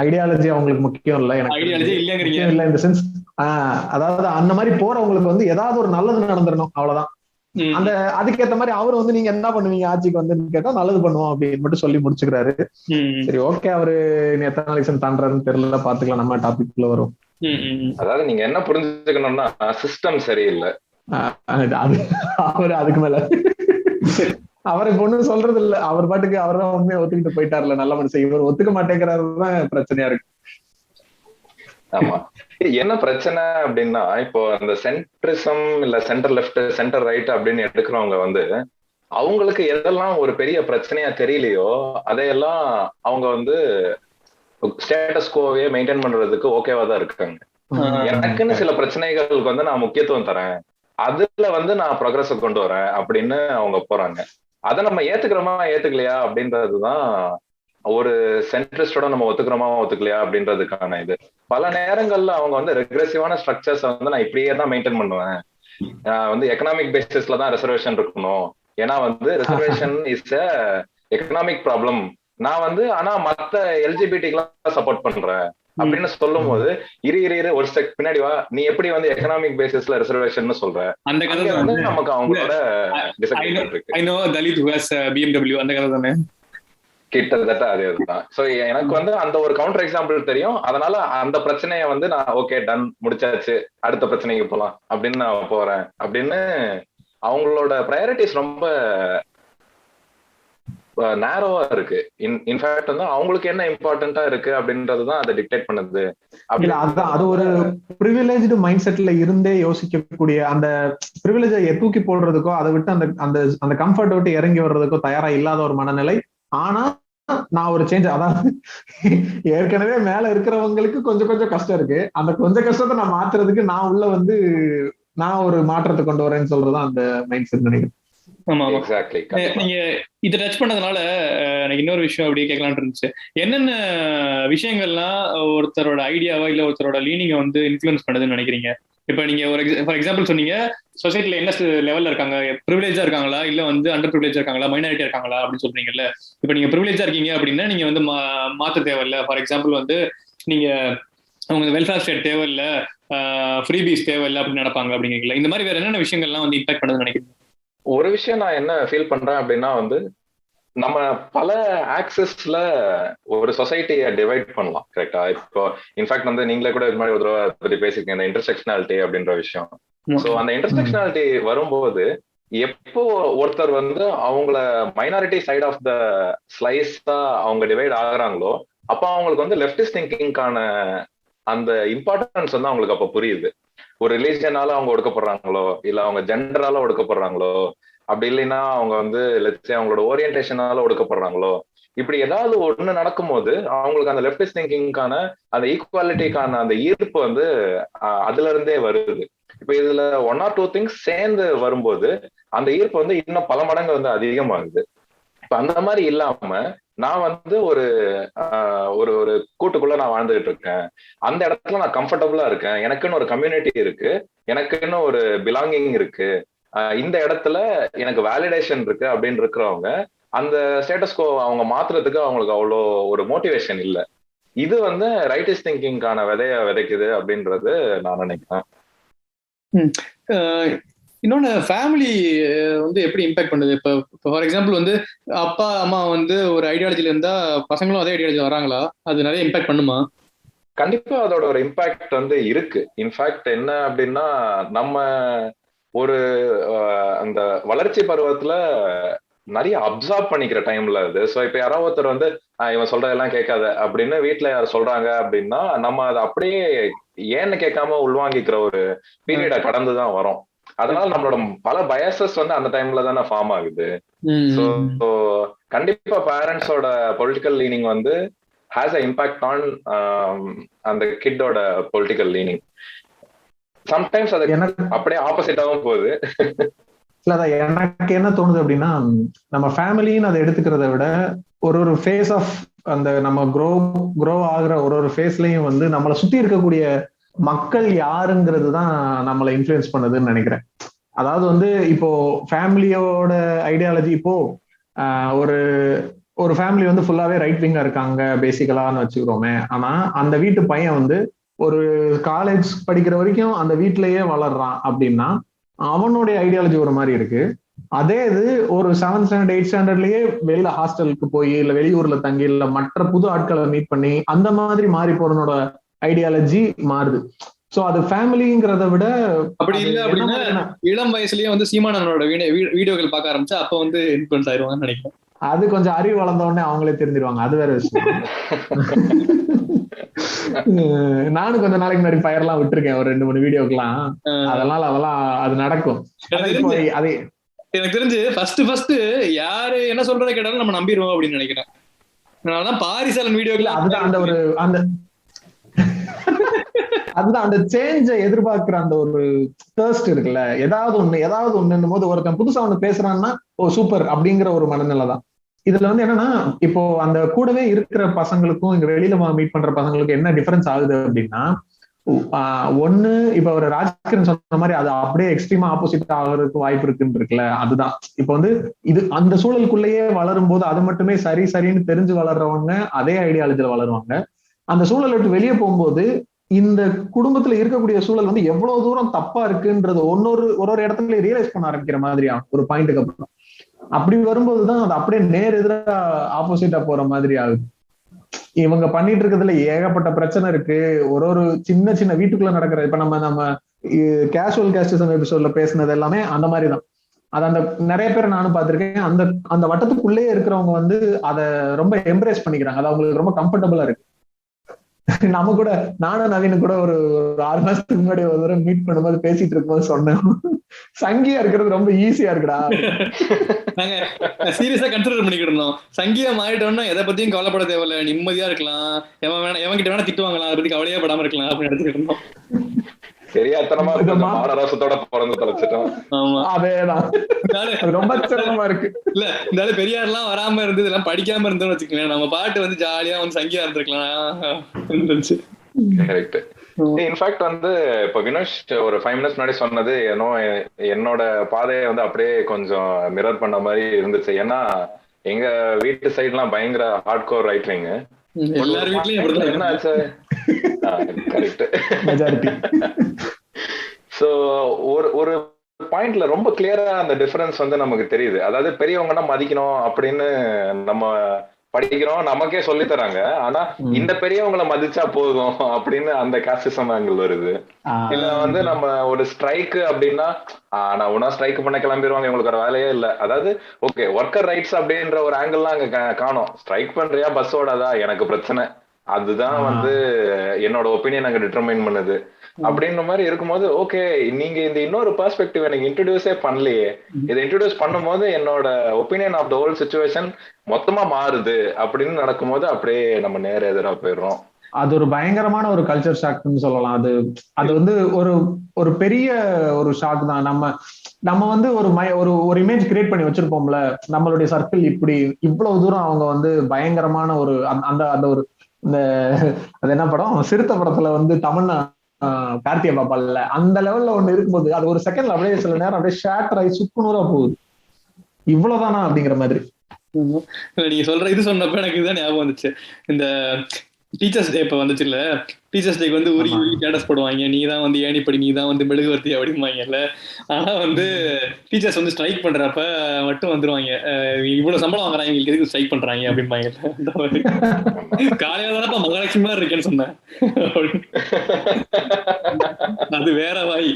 ஐடியாலஜி அவங்களுக்கு முக்கியம் இல்ல, எனக்கு இல்ல இந்த சென்ஸ். அதாவது அந்த மாதிரி போறவங்களுக்கு வந்து ஏதாவது ஒரு நல்லது நடந்துடணும், அவ்வளவுதான். அந்த அதுக்கேற்ற மாதிரி அவரு வந்து நீங்க என்ன பண்ணுவீங்க ஆட்சிக்கு வந்து கேட்டா நல்லது பண்ணுவோம் அப்படின்னு மட்டும் சொல்லி முடிச்சுக்கிறாரு. சரி, ஓகே, அவரு எத்தனை நாளைக்கு தாண்டாருன்னு தெரியல, பாத்துக்கலாம், நம்ம டாபிக்ல வரும். அதாவது நீங்க என்ன புரிஞ்சுக்கணும்னா சிஸ்டம் சரியில்லை, அவரு அதுக்கு மேல அவரை பொண்ணு சொல்றது இல்ல, அவர் பாட்டுக்கு அவர் தான் உண்மையை ஒத்துக்கிட்டு போயிட்டார்ல, நல்ல மனுஷன். இவர் ஒத்துக்க மாட்டேங்கிறாருதான் பிரச்சனையா இருக்கு. ஆமா, என்ன பிரச்சனை அப்படின்னா இப்போ அந்த சென்ட்ரிசம் இல்ல சென்டர் லெஃப்ட் சென்டர் ரைட் அப்படின்னு எடுக்கிறவங்க வந்து அவங்களுக்கு எதெல்லாம் ஒரு பெரிய பிரச்சனையா தெரியலையோ அதையெல்லாம் அவங்க வந்து ஸ்டேட்டஸ் கோவே மெயின்டைன் பண்றதுக்கு ஓகேவா தான் இருக்காங்க. எனக்குன்னு சில பிரச்சனைகளுக்கு வந்து நான் முக்கியத்துவம் தரேன், அதுல வந்து நான் ப்ரோக்ரஸ கொண்டு வரேன் அப்படின்னு அவங்க போறாங்க. அதை நம்ம ஏத்துக்கிறோமா ஏத்துக்கலையா அப்படின்றதுதான் ஒரு சென்ட்ரிஸ்டோட நம்ம ஒத்துக்கலையா அப்படின்றதுக்கான இது. பல நேரங்கள்ல அவங்க வந்து ரெக்ரெசிவான ஸ்ட்ரக்சர்ஸ் வந்து நான் இப்படியே தான் மெயின்டைன் பண்ணுவேன், வந்து எக்கனாமிக் பேசிஸ்ல தான் ரிசர்வேஷன் இருக்கணும், ஏன்னா வந்து reservation is a economic problem, நான் வந்து ஆனா மத்த எல்ஜிபிடிக்கெல்லாம் சப்போர்ட் பண்றேன் அப்படின்னு சொல்லும் போது இரு ஒரு ஸ்டெப் பின்னாடி வா, நீ எப்படி வந்து எக்கனாமிக் பேசிஸ்ல ரிசர்வேஷன் சொல்ற, அந்த கதை வந்து நமக்கு அவங்களோட டிசக்ரிமென்ட் இருக்கு. I know Dalit who has BMW, அந்த கதை தானே கிட்டத்தட்ட அதேதான். சோ எனக்கு வந்து அந்த ஒரு கவுண்டர் எக்ஸாம்பிள் தெரியும், அதனால அந்த பிரச்சனைய வந்து நான் ஓகே டன் முடிச்சாச்சு, அடுத்த பிரச்சனைக்கு போலாம் அப்படின்னு நான் போறேன் அப்படின்னு அவங்களோட ப்ரையாரிட்டிஸ் ரொம்ப நேரோவா இருக்கு. இன்ஃபேக்ட் வந்து அவங்களுக்கு என்ன இம்பார்ட்டன்டா இருக்கு அப்படின்றதுதான் அதை டிக்டேட் பண்ணுது. அது ஒரு பிரிவிலேஜ்டு மைண்ட் செட்ல இருந்தே யோசிக்கக்கூடிய, அந்த பிரிவிலேஜை தூக்கி போடுறதுக்கோ அதை விட்டு அந்த கம்ஃபர்ட் விட்டு இறங்கி வர்றதுக்கோ தயாரா இல்லாத ஒரு மனநிலை. ஆனா நான் ஒரு சேஞ்ச், அதாவது ஏற்கனவே மேல இருக்கிறவங்களுக்கு கொஞ்சம் கொஞ்சம் கஷ்டம் இருக்கு, அந்த கொஞ்சம் கஷ்டத்தை நான் மாத்துறதுக்கு நான் உள்ள வந்து நான் ஒரு மாற்றத்தை கொண்டு வரேன்னு சொல்றதுதான் அந்த மைண்ட் செட் நினைக்கிறேன். நீங்க இதை டச் பண்ணதுனால எனக்கு இன்னொரு விஷயம் அப்படியே கேட்கலான்னு இருந்துச்சு. என்னென்ன விஷயங்கள்லாம் ஒருத்தரோட ஐடியாவா இல்ல ஒருத்தரோட லீனிங்கை வந்து இன்ஃபுளுன்ஸ் பண்ணுதுன்னு நினைக்கிறீங்க? இப்ப நீங்க ஒரு ஃபார் எக்ஸாம்பிள் சொன்னீங்க, சொசைட்டில என்ன லெவல்ல இருக்காங்க, ப்ரிவிலேஜா இருக்காங்களா இல்ல வந்து அண்டர் ப்ரிவிலேஜா இருக்காங்களா, மைனாரிட்டியா இருக்காங்களா அப்படின்னு சொல்றீங்கல்ல. இப்ப நீங்க ப்ரிவிலேஜா இருக்கீங்க அப்படின்னா நீங்க வந்து மாத்த தேவையில்ல. ஃபார் எக்ஸாம்பிள் வந்து நீங்க அவங்க வெல்ஃபேர் ஸ்டேட் தேவையில்ல, ஃப்ரீபீஸ் தேவையில்ல அப்படின்னு நடப்பாங்க அப்படிங்கிறீங்களா? இந்த மாதிரி வேற என்னென்ன விஷயங்கள்லாம் வந்து இம்பாக்ட் பண்ணுதுன்னு நினைக்கிறீங்க? ஒரு விஷயம் நான் என்ன ஃபீல் பண்றேன் அப்படின்னா வந்து நம்ம பல ஆக்சஸ்ல ஒரு சொசைட்டியை டிவைட் பண்ணலாம். கரெக்டா? இப்போ இன்ஃபேக்ட் வந்து நீங்களே கூட இது மாதிரி ஒரு தடவை பத்தி பேசிருக்கீங்க, இந்த இன்டர்செக்ஷனாலிட்டி அப்படின்ற விஷயம். ஸோ அந்த இன்டர்செக்ஷனாலிட்டி வரும்போது எப்போ ஒருத்தர் வந்து அவங்கள மைனாரிட்டி சைட் ஆஃப் த ஸ்லைஸா அவங்க டிவைட் ஆகுறாங்களோ அப்ப அவங்களுக்கு வந்து லெப்டிஸ்ட் திங்கிங்கான அந்த இம்பார்ட்டன்ஸ் வந்து அவங்களுக்கு அப்ப புரியுது. ஒரு ரிலீஜனால அவங்க ஒடுக்கப்படுறாங்களோ இல்ல அவங்க ஜெண்டரால ஒடுக்கப்படுறாங்களோ அப்படி இல்லைன்னா அவங்க வந்து லெட்ஸே அவங்களோட ஓரியன்டேஷனால ஒடுக்கப்படுறாங்களோ இப்படி ஏதாவது ஒண்ணு நடக்கும்போது அவங்களுக்கு அந்த லெப்டிஸ்ட் திங்கிங்கான அந்த ஈக்குவாலிட்டிக்கான அந்த ஈர்ப்பு வந்து அதுல இருந்தே வருது. இப்ப இதுல 1 or 2 திங்ஸ் சேர்ந்து வரும்போது அந்த ஈர்ப்பு வந்து இன்னும் பல மடங்கு வந்து அதிகமாகுது. இப்ப அந்த மாதிரி இல்லாம நான் வந்து ஒரு ஒரு ஒரு கூட்டுக்குள்ள நான் வாழ்ந்துகிட்டு இருக்கேன், அந்த இடத்துல நான் கம்ஃபர்டபுளா இருக்கேன், எனக்குன்னு ஒரு கம்யூனிட்டி இருக்கு, எனக்குன்னு ஒரு பிலாங்கிங் இருக்கு, இந்த இடத்துல எனக்கு வேலிடேஷன் இருக்கு அப்படின்னு இருக்கிறவங்க அந்த ஸ்டேட்டஸ்கோ அவங்க மாத்துறதுக்கு அவங்களுக்கு அவ்வளோ ஒரு மோட்டிவேஷன் இல்லை. இது வந்து ரைட்டிஸ்ட் திங்கிங்கான விதைய விதைக்குது அப்படின்றது நான் நினைக்கிறேன். இன்னொன்னு ஃபேமிலி வந்து எப்படி இம்பாக்ட் பண்ணுது? இப்போ ஃபார் எக்ஸாம்பிள் வந்து அப்பா அம்மா வந்து ஒரு ஐடியாலஜில இருந்தா பசங்களும் அதே ஐடியாலஜி வராங்களா? அது நிறைய இம்பாக்ட் பண்ணுமா? கண்டிப்பா அதோட ஒரு இம்பாக்ட் வந்து இருக்கு. இன்ஃபேக்ட் என்ன அப்படின்னா நம்ம ஒரு அந்த வளர்ச்சி பருவத்துல நிறைய அப்சர்வ் பண்ணிக்கிற டைம்ல அது. ஸோ இப்ப யாராவது ஒருத்தர் வந்து இவன் சொல்றதெல்லாம் கேட்காத அப்படின்னு வீட்டுல யார் சொல்றாங்க அப்படின்னா நம்ம அதை அப்படியே ஏன்னு கேட்காம உள்வாங்கிக்கிற ஒரு பீரியட கடந்துதான் வரும். அதனால நம்மளோட பல பயசஸ் வந்து அந்த டைம்ல தானே ஃபார்ம் ஆகுது. ஸோ கண்டிப்பா பேரண்ட்ஸோட பொலிட்டிக்கல் லீனிங் வந்து ஹேஸ் அ இம்பாக்ட் ஆன் அந்த கிட்டோட பொலிட்டிக்கல் லீனிங். சம்டைம்ஸ் அது அப்படியே ஆப்போசிட்டாவும் போகுது. இல்ல அதான் எனக்கு என்ன தோணுது அப்படின்னா, நம்ம ஃபேமிலின்னு அதை எடுத்துக்கிறத விட ஒரு ஃபேஸ் ஆஃப் அந்த நம்ம க்ரோ ஆகுற ஒரு ஃபேஸ்லயும் வந்து நம்மளை சுத்தி இருக்கக்கூடிய மக்கள் யாருங்கிறது தான் நம்மளை இன்ஃப்ளூயன்ஸ் பண்ணுதுன்னு நினைக்கிறேன். அதாவது வந்து இப்போ ஃபேமிலியோட ஐடியாலஜி இப்போ ஒரு ஒரு ஃபேமிலி வந்து ஃபுல்லாவே ரைட் விங்கா இருக்காங்க பேசிக்கலான்னு வச்சுக்கிறோமே. ஆனா அந்த வீட்டு பையன் வந்து ஒரு காலேஜ் படிக்கிற வரைக்கும் அந்த வீட்டிலேயே வளர்றான் அப்படின்னா அவனுடைய ஐடியாலஜி ஒரு மாதிரி இருக்கு. அதே இது ஒரு 7th standard 8th standardலயே வெளியில ஹாஸ்டலுக்கு போய் இல்ல வெளியூர்ல தங்கி இல்ல மற்ற புது ஆட்களை மீட் பண்ணி அந்த மாதிரி மாறி போறனோட ஐடியாலஜி மாறுது. சோ அது ஃபேமிலிங்கிறத விட அப்படி இல்ல அப்படின்னா இளம் வயசுலயே வந்து சீமானனோட வீடியோக்கள் பார்க்க ஆரம்பிச்சா அப்ப வந்து இன்ஃப்ளூயன்ஸ் ஆயிருவாங்கன்னு நினைக்கிறேன். அது கொஞ்சம் அறிவு வளர்ந்த உடனே அவங்களே தெரிஞ்சிருவாங்க, அது வேற விஷயம். நானும் கொஞ்ச நாளைக்கு முன்னாடி ஃபயர் எல்லாம் விட்டுருக்கேன் ஒரு 2-3 வீடியோக்கெல்லாம். அதெல்லாம் அது நடக்கும். எனக்கு தெரிஞ்சு ஃபர்ஸ்ட் யாரு என்ன சொல்றதை கேட்டாலும் நம்ம நம்பிடுவோம் அப்படின்னு நினைக்கிறேன். அதனாலதான் பாரிசாலன் வீடியோக்கள் அதுதான் அதுதான் அந்த சேஞ்ச எதிர்பார்க்கிற அந்த ஒரு தர்ஸ்ட் இருக்குல்ல. ஏதாவது ஒண்ணுன்னும் போது ஒருத்தன் புதுசா ஒண்ணு பேசுறான்னா ஓ சூப்பர் அப்படிங்கிற ஒரு மனநிலை தான். இதுல வந்து என்னன்னா இப்போ அந்த கூடவே இருக்கிற பசங்களுக்கும் இங்க வெளியில மீட் பண்ற பசங்களுக்கும் என்ன டிஃபரன்ஸ் ஆகுது அப்படின்னா, ஒண்ணு இப்ப ஒரு ராஜ்கிரண் சொன்ன மாதிரி அது அப்படியே எக்ஸ்ட்ரீமா ஆப்போசிட் ஆகிறதுக்கு வாய்ப்பு இருக்குன்னு அதுதான் இப்ப வந்து இது அந்த சூழலுக்குள்ளேயே வளரும் போது அது மட்டுமே சரின்னு தெரிஞ்சு வளர்றவங்க அதே ஐடியாலஜில வளருவாங்க. அந்த சூழலை விட்டு வெளியே போகும்போது இந்த குடும்பத்துல இருக்கக்கூடிய சூழல் வந்து எவ்வளவு தூரம் தப்பா இருக்குன்றது ஒரு இடத்துல ரியலைஸ் பண்ண ஆரம்பிக்கிற மாதிரியா ஒரு பாயிண்ட்டுக்கு அப்புறம். அப்படி வரும்போதுதான் அது அப்படியே நேர் எதிராக ஆப்போசிட்டா போற மாதிரி ஆகுது. இவங்க பண்ணிட்டு இருக்கிறதுல ஏகப்பட்ட பிரச்சனை இருக்கு. ஒரு சின்ன வீட்டுக்குள்ள நடக்கிற இப்ப நம்ம கேஷுவல் கேஸ்டிசம் எபிசோட்ல பேசினது எல்லாமே அந்த மாதிரிதான். அது அந்த நிறைய பேர் நானும் பார்த்திருக்கேன். அந்த வட்டத்துக்குள்ளேயே இருக்கிறவங்க வந்து அதை ரொம்ப எம்ப்ரேஸ் பண்ணிக்கிறாங்க. அது அவங்களுக்கு ரொம்ப கம்ஃபர்டபுளா இருக்கு. நம்ம கூட நானும் நவீன கூட ஒரு 6 மாசத்துக்கு முன்னாடி ஒரு தடவை மீட் பண்ணும்போது பேசிட்டு இருக்கும்போது சொன்னேன், சங்கியா இருக்கிறது ரொம்ப ஈஸியா இருக்குடா. நாங்க சீரியஸா கன்சிடர் பண்ணிக்கிட்டு இருந்தோம். சங்கியா மாறிட்டோம்னா எதை பத்தியும் கவலைப்பட தேவையில்ல, நிம்மதியா இருக்கலாம், எவன் கிட்ட வேணா திட்டு வாங்கலாம், அதை பத்தி கவலையா படாம இருக்கலாம் அப்படின்னு எடுத்துக்கிட்டு இருந்தோம். தெரியாதனமா மாடரசத்தோட பிறந்து தொலைச்சிட்டோம். அதேதான், ரொம்ப சிரமமா இருக்கு. இல்ல இந்த பெரியார் எல்லாம் வராம இருந்து இதெல்லாம் படிக்காம இருந்தோம்னு வச்சுக்கோங்களேன், நம்ம பாட்டு வந்து ஜாலியா வந்து சங்கியா இருந்திருக்கலாம். கரெக்ட். இன்ஃபேக்ட் வந்து இப்ப வினோஷ் ஒரு 5 minutes முன்னாடி சொன்னது என்னோட பாதையை வந்து அப்படியே கொஞ்சம் மிரர் பண்ண மாதிரி இருந்துச்சு. ஏன்னா எங்க வீட்டு சைடு எல்லாம் பயங்கர ஹார்ட் கோர் ரைட்டிங். எல்லார் வீட்லயும் என்ன ஆச்சு? கரெக்ட். சோ ஒரு பாயிண்ட்ல ரொம்ப கிளியரா அந்த டிஃபரன்ஸ் வந்து நமக்கு தெரியுது. அதாவது பெரியவங்கன்னா மதிக்கணும் அப்படின்னு நம்ம படிக்கிறோம், நமக்கே சொல்லி தராங்க. ஆனா இந்த பெரியவங்களை மதிச்சா போதும் அப்படின்னு அந்த காஸ்டிசம் ஆங்கிள் வருது. இல்ல வந்து நம்ம ஒரு ஸ்ட்ரைக் அப்படின்னா நான் உனா ஸ்ட்ரைக் பண்ண கிளம்பிடுவாங்க, இவங்களுக்கு ஒரு வேலையே இல்ல. அதாவது ஓகே ஒர்க்கர் ரைட்ஸ் அப்படின்ற ஒரு ஆங்கிள்லாம் அங்க காணோம். ஸ்ட்ரைக் பண்றியா பஸ் ஓடாதா எனக்கு பிரச்சனை, அதுதான் வந்து என்னோட ஒப்பீனியன் அங்க டிட்டர்மைன் பண்ணுது அப்படின்ற மாதிரி இருக்கும்போது, ஓகே நீங்க இந்த இன்னொரு பெர்ஸ்பெக்டிவ் எனக்கு இன்ட்ரோடியூஸே பண்ணலையே, இதை இன்ட்ரோடியூஸ் பண்ணும்போது என்னோட opinion of the whole situation மொத்தமா மாறுது அப்படின்னு நடக்கும்போது அப்படியே நம்ம நேர எதிராக போயிடுறோம். அது ஒரு பயங்கரமான ஒரு கல்ச்சர் ஷாக்னு சொல்லலாம். அது வந்து ஒரு பெரிய ஒரு ஷாக் தான். நம்ம வந்து ஒரு இமேஜ் கிரியேட் பண்ணி வச்சிருப்போம்ல, நம்மளுடைய சர்க்கிள் இப்படி இவ்வளவு தூரம் அவங்க வந்து பயங்கரமான ஒரு அந்த ஒரு இந்த அது என்ன படம், சிறுத்தை படத்துல வந்து தமிழ்னா கார்த்திகை பாப்பா இல்ல, அந்த லெவல்ல ஒண்ணு இருக்கும்போது அது ஒரு செகண்ட்ல அப்படியே சில நேரம் அப்படியே ஷேட்டர் ஆகி சுக்குநூறா போகுது. இவ்வளவுதானா அப்படிங்கிற மாதிரி. நீங்க சொல்ற இது சொன்னப்ப எனக்கு இதுதான் ஞாபகம் வந்துச்சு. இந்த டீச்சர்ஸ் டே இப்ப வந்துச்சு இல்ல, டீச்சர்ஸ் டேக்கு வந்து உருகி ஸ்டேட்டஸ் போடுவாங்க, நீ தான் வந்து ஏணிப்படி, நீ தான் வந்து மெழுகுவர்த்தி அப்படிம்பாங்கல்ல. ஆனா வந்து டீச்சர்ஸ் வந்து ஸ்ட்ரைக் பண்றப்ப மட்டும் வந்துருவாங்க, இவ்வளவு சம்பளம் வாங்குறாங்க எங்களுக்கு எதுக்கு ஸ்ட்ரைக் பண்றாங்க அப்படிம்பாங்க. காலையில தானப்பா மகாலட்சுமி மாதிரி இருக்கேன்னு சொன்னேன், அது வேற வாய்.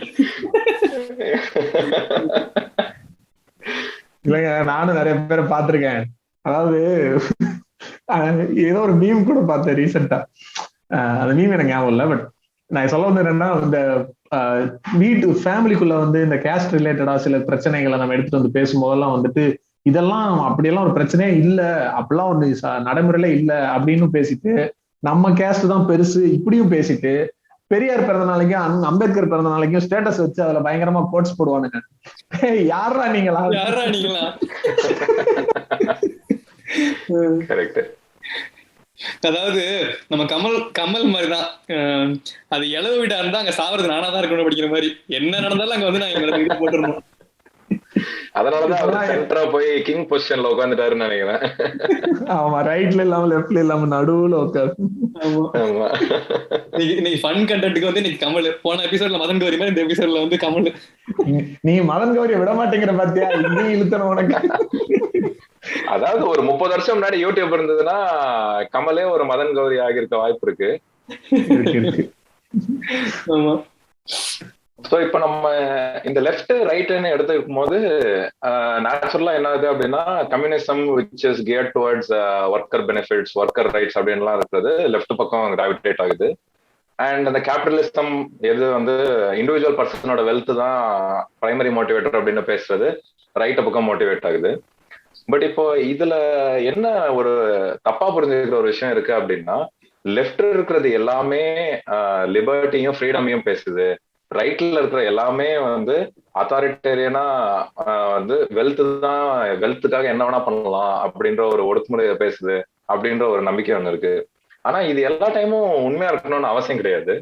இல்லைங்க, நானும் நிறைய பேரை பார்த்திருக்கேன். அதாவது ஏதோ ஒரு மீம் கூட பார்த்தேன் ரீசெண்டா, அந்த மீம் எனக்கு ஞாபகம் இல்லை, பட் நான் சொல்ல வந்து என்னன்னா, இந்த வீட்டு ஃபேமிலிக்குள்ள வந்து இந்த கேஸ்ட் ரிலேட்டடா சில பிரச்சனைகளை நம்ம எடுத்துட்டு வந்து பேசும்போதெல்லாம் வந்துட்டு இதெல்லாம் அப்படியெல்லாம் ஒரு பிரச்சனையே இல்லை, அப்படிலாம் ஒண்ணு நடைமுறையில இல்லை அப்படின்னு பேசிட்டு, நம்ம கேஸ்ட் தான் பெருசு இப்படியும் பேசிட்டு, பெரியார் பிறந்த நாளைக்கும் அம்பேத்கர் பிறந்த நாளைக்கும் ஸ்டேட்டஸ் வச்சு அதுல பயங்கரமா கோட்ஸ் போடுவானுங்க. யாரா நீங்களா அதாவது நம்ம கமல் மாதிரிதான், அது இளவு வீடா இருந்தா அங்க சாவறது நானா தான் இருக்கணும் படிக்கிற மாதிரி, என்ன நடந்தாலும் அங்க வந்து நான் போட்டுருந்தோம். அதனாலதான் சென்டரா போய் கிங் பொசிஷன்ல உட்காந்துட்டாருன்னு நினைக்கிறேன். ஆமா, ரைட்ல இல்லாம லெஃப்ட்ல இல்லாம நடுவுல உட்காரு. இன்னைக்கு ஃபன் கண்டென்ட்க்கு வந்து இன்னைக்கு கமல், போன எபிசோட்ல மதன் கௌரி மாதிரி இந்த எபிசோட்ல வந்து கமல். நீ மதன் கௌரியை விட மாட்டேங்கிற பாத்தியா, இன்னும் இழுத்தன உனக்கு. அதாவது ஒரு 30 வருஷம் முன்னாடி யூடியூப் இருந்ததுன்னா கமலே ஒரு மதன் கௌரி ஆகியிருக்க வாய்ப்பு இருக்கு. சோ இப்ப நம்ம இந்த லெஃப்ட் ரைட்னு எடுத்துக்கும் போது நேச்சுரலா என்ன ஆகுது அப்படின்னா, communism which is geared towards worker benefits, worker rights அப்படின்லாம் இருக்கிறது லெஃப்ட் பக்கம் கிராவிடேட் ஆகுது. அண்ட் அந்த கேபிட்டலிசம் எது வந்து இண்டிவிஜுவல் பர்சனோட வெல்த் தான் பிரைமரி மோட்டிவேட்டர் அப்படின்னு பேசுறது ரைட் பக்கம் மோட்டிவேட் ஆகுது. பட் இப்போ இதுல என்ன ஒரு தப்பா புரிஞ்சுக்கிற ஒரு விஷயம் இருக்கு அப்படின்னா, லெஃப்ட் இருக்கிறது எல்லாமே லிபர்ட்டியும் ஃப்ரீடமையும் பேசுது, ரைட்ல இருக்கிற எல்லாமே வந்து அத்தாரிட்டேரியனா வந்து வெல்த்துக்காக என்ன வேணா பண்ணலாம் அப்படின்ற ஒரு ஒடுக்குமுறையை பேசுது அப்படின்ற ஒரு நம்பிக்கை ஒண்ணு இருக்கு. ஆனா இது எல்லா டைமும் உண்மையா இருக்கணும்னு அவசியம் கிடையாது.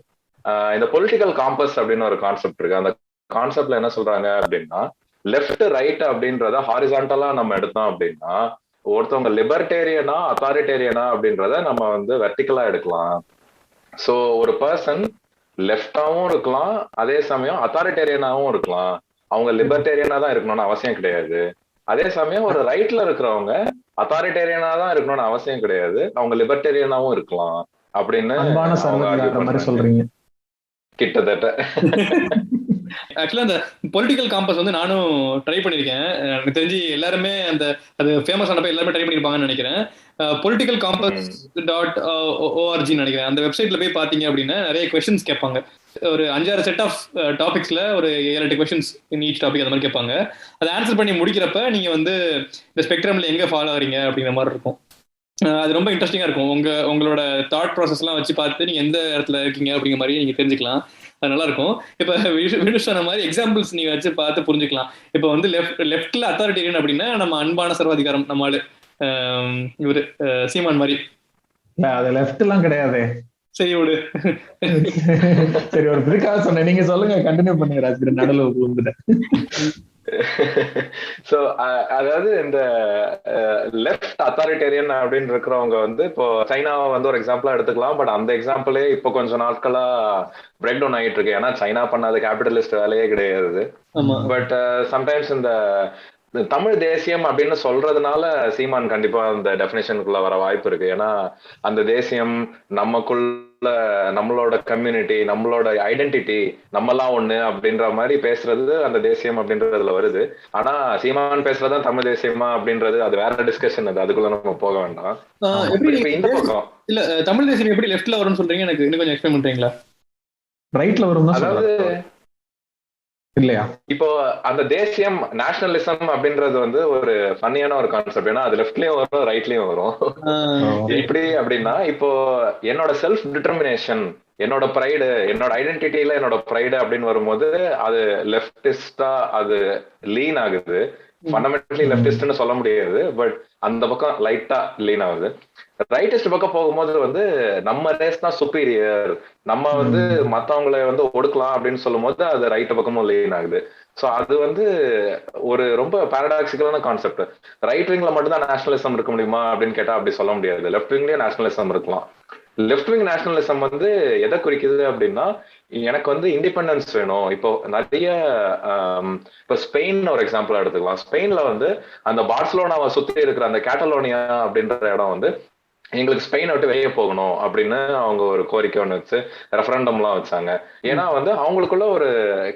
இந்த பொலிட்டிக்கல் காம்பஸ் அப்படின்னு ஒரு கான்செப்ட் இருக்கு. அந்த கான்செப்ட்ல என்ன சொல்றாங்க அப்படின்னா, லெஃப்ட் ரைட் அப்படின்றத ஹாரிசான்டலா நம்ம எடுத்தோம் அப்படின்னா, ஒருத்தவங்க லிபர்டேரியனா அத்தாரிட்டேரியனா அப்படின்றத நம்ம வந்து வெர்டிகலா எடுக்கலாம். சோ ஒரு பர்சன் லெஃப்டாவும் இருக்கலாம், அதே சமயம் அத்தாரிட்டேரியனாவும் இருக்கலாம். அவங்க லிபர்டேரியனா தான் இருக்கணும்னு அவசியம் கிடையாது. அதே சமயம் ஒரு ரைட்ல இருக்கிறவங்க அத்தாரிட்டேரியனா தான் இருக்கணும்னு அவசியம் கிடையாது, அவங்க லிபர்டேரியனாவும் இருக்கலாம் அப்படின்னு சொல்றீங்க கிட்டத்தட்ட. ஆக்சுவலா அந்த பொலிட்டிக்கல் காம்பஸ் வந்து நானும் ட்ரை பண்ணிருக்கேன். எனக்கு தெரிஞ்சு எல்லாருமே அது ஃபேமஸ் ஆனப்ப எல்லாருமே ட்ரை பண்ணிருப்பாங்கன்னு நினைக்கிறேன். பொலிட்டிக்கல் காம்பஸ் .org நினைக்கிறேன். அந்த வெப்சைட்ல போய் பாத்தீங்க அப்படின்னா நிறைய கொஸ்டின்ஸ் கேட்பாங்க. ஒரு 5-6 செட் ஆஃப் டாபிக்ஸ்ல ஒரு 7-8 கொஸ்டின்ஸ் ஈச் டாபிக் அந்த மாதிரி கேட்பாங்க. அதை ஆன்சர் பண்ணி முடிக்கிறப்ப நீங்க வந்து இந்த ஸ்பெக்ட்ரம்ல எங்க ஃபாலோ ஆகிறீங்க அப்படிங்கிற மாதிரி இருக்கும். அது ரொம்ப இன்ட்ரெஸ்டிங்கா இருக்கும். உங்களோட தாட் ப்ராசஸ் எல்லாம் வச்சு பார்த்து நீங்க எந்த இடத்துல இருக்கீங்க அப்படிங்கிற மாதிரி நீங்க தெரிஞ்சுக்கலாம். அது நல்லா இருக்கும். இப்ப வினு சொன்ன மாதிரி எக்ஸாம்பிள்ஸ் நீங்க வச்சு பார்த்து புரிஞ்சுக்கலாம். இப்ப வந்து லெஃப்ட்ல அத்தாரிட்டேரியன் அப்படின்னா நம்ம அன்பான சர்வாதிகாரம், நம்மளு இவரு சீமான் மாதிரி. அது லெஃப்ட் எல்லாம் கிடையாது. சரி விடு. சரி ஒரு பிரிக்காக சொன்னேன், நீங்க சொல்லுங்க, கண்டினியூ பண்ணுங்க ராஜ்கிரண், நடுவுல வந்துட்டேன். சோ அதாவது இந்த லெஃப்ட் அத்தாரிட்டேரியன் அப்படின்னு இருக்கிறவங்க வந்து இப்போ சைனாவை வந்து ஒரு எக்ஸாம்பிளா எடுத்துக்கலாம். பட் அந்த எக்ஸாம்பிளே இப்போ கொஞ்சம் நாட்களா பிரேக் டவுன் ஆயிட்டு இருக்கு. ஏன்னா சைனா பண்ணாத கேபிட்டலிஸ்ட் வேலையே கிடையாது. பட் சம்டைம்ஸ் இந்த தமிழ் தேசியம் அப்படின்னு சொல்றதுனால சீமான் கண்டிப்பா அந்த டெபினேஷனுக்குள்ள வர வாய்ப்பு இருக்கு. ஏன்னா அந்த தேசியம் நமக்குள்ள, நம்மளோட கம்யூனிட்டி, நம்மளோட ஐடென்டிட்டி, நம்மலாம் ஒண்ணு அப்படின்ற மாதிரி பேசுறது அந்த தேசியம் அப்படின்றதுல வருது. ஆனா சீமான் பேசுறதுதான் தமிழ் தேசியமா அப்படின்றது அது வேற டிஸ்கஷன். அது அதுக்குள்ள நம்ம போக வேண்டாம். இந்த பக்கம் இல்ல தமிழ் தேசியம் எப்படி லெஃப்ட்ல வரும்னு சொல்றீங்க, எனக்கு இன்னும் கொஞ்சம் எக்ஸ்பிளைன் பண்றீங்களா? ரைட்ல வரும். அதாவது இல்லையா, இப்போ அந்த தேசியம் நேஷனலிசம் அப்படின்றது வந்து ஒரு ஃபன்னியான ஒரு கான்செப்ட். ஏன்னா அது லெஃப்ட்லயும் வரும் ரைட்லயும் வரும். எப்படி அப்படின்னா, இப்போ என்னோட செல்ஃப் டிட்டர்மினேஷன், என்னோட ப்ரைடு, என்னோட ஐடென்டிட்டியில என்னோட ப்ரைடு அப்படின்னு வரும்போது அது லெஃப்டிஸ்டா அது லீன் ஆகுது. ஃபண்டமெண்டலி லெஃப்டிஸ்ட்னு சொல்ல முடியாது, பட் அந்த பக்கம் லைட்டா லீன் ஆகுது. ரைட்டிஸ்ட் பக்கம் போகும்போது வந்து நம்ம ரேஸ் தான் சுப்பீரியர், நம்ம வந்து மத்தவங்களை வந்து ஒடுக்கலாம் அப்படின்னு சொல்லும் போது அது ரைட் பக்கமும் லீன் ஆகுது. ஸோ அது வந்து ஒரு ரொம்ப பாரடாக்சிக்கலான கான்செப்ட். ரைட் விங்ல மட்டும்தான் நேஷனலிசம் இருக்க முடியுமா அப்படின்னு கேட்டா அப்படி சொல்ல முடியாது. லெஃப்ட் விங்லயும் நேஷனலிசம் இருக்கலாம். லெஃப்ட் விங் நேஷனலிசம் வந்து எதை குறிக்குது அப்படின்னா, எனக்கு வந்து இண்டிபெண்டன்ஸ் வேணும். இப்போ நிறைய இப்போ ஸ்பெயின் ஒரு எக்ஸாம்பிள் எடுத்துக்கலாம். ஸ்பெயின்ல வந்து அந்த பார்சலோனாவை சுத்தி இருக்கிற அந்த கேட்டலோனியா அப்படின்ற இடம் வந்து எங்களுக்கு ஸ்பெயினை விட்டு வெளியே போகணும் அப்படின்னு அவங்க ஒரு கோரிக்கை ஒன்று வச்சு ரெஃபரண்டம்லாம் வச்சாங்க. ஏன்னா வந்து அவங்களுக்குள்ள ஒரு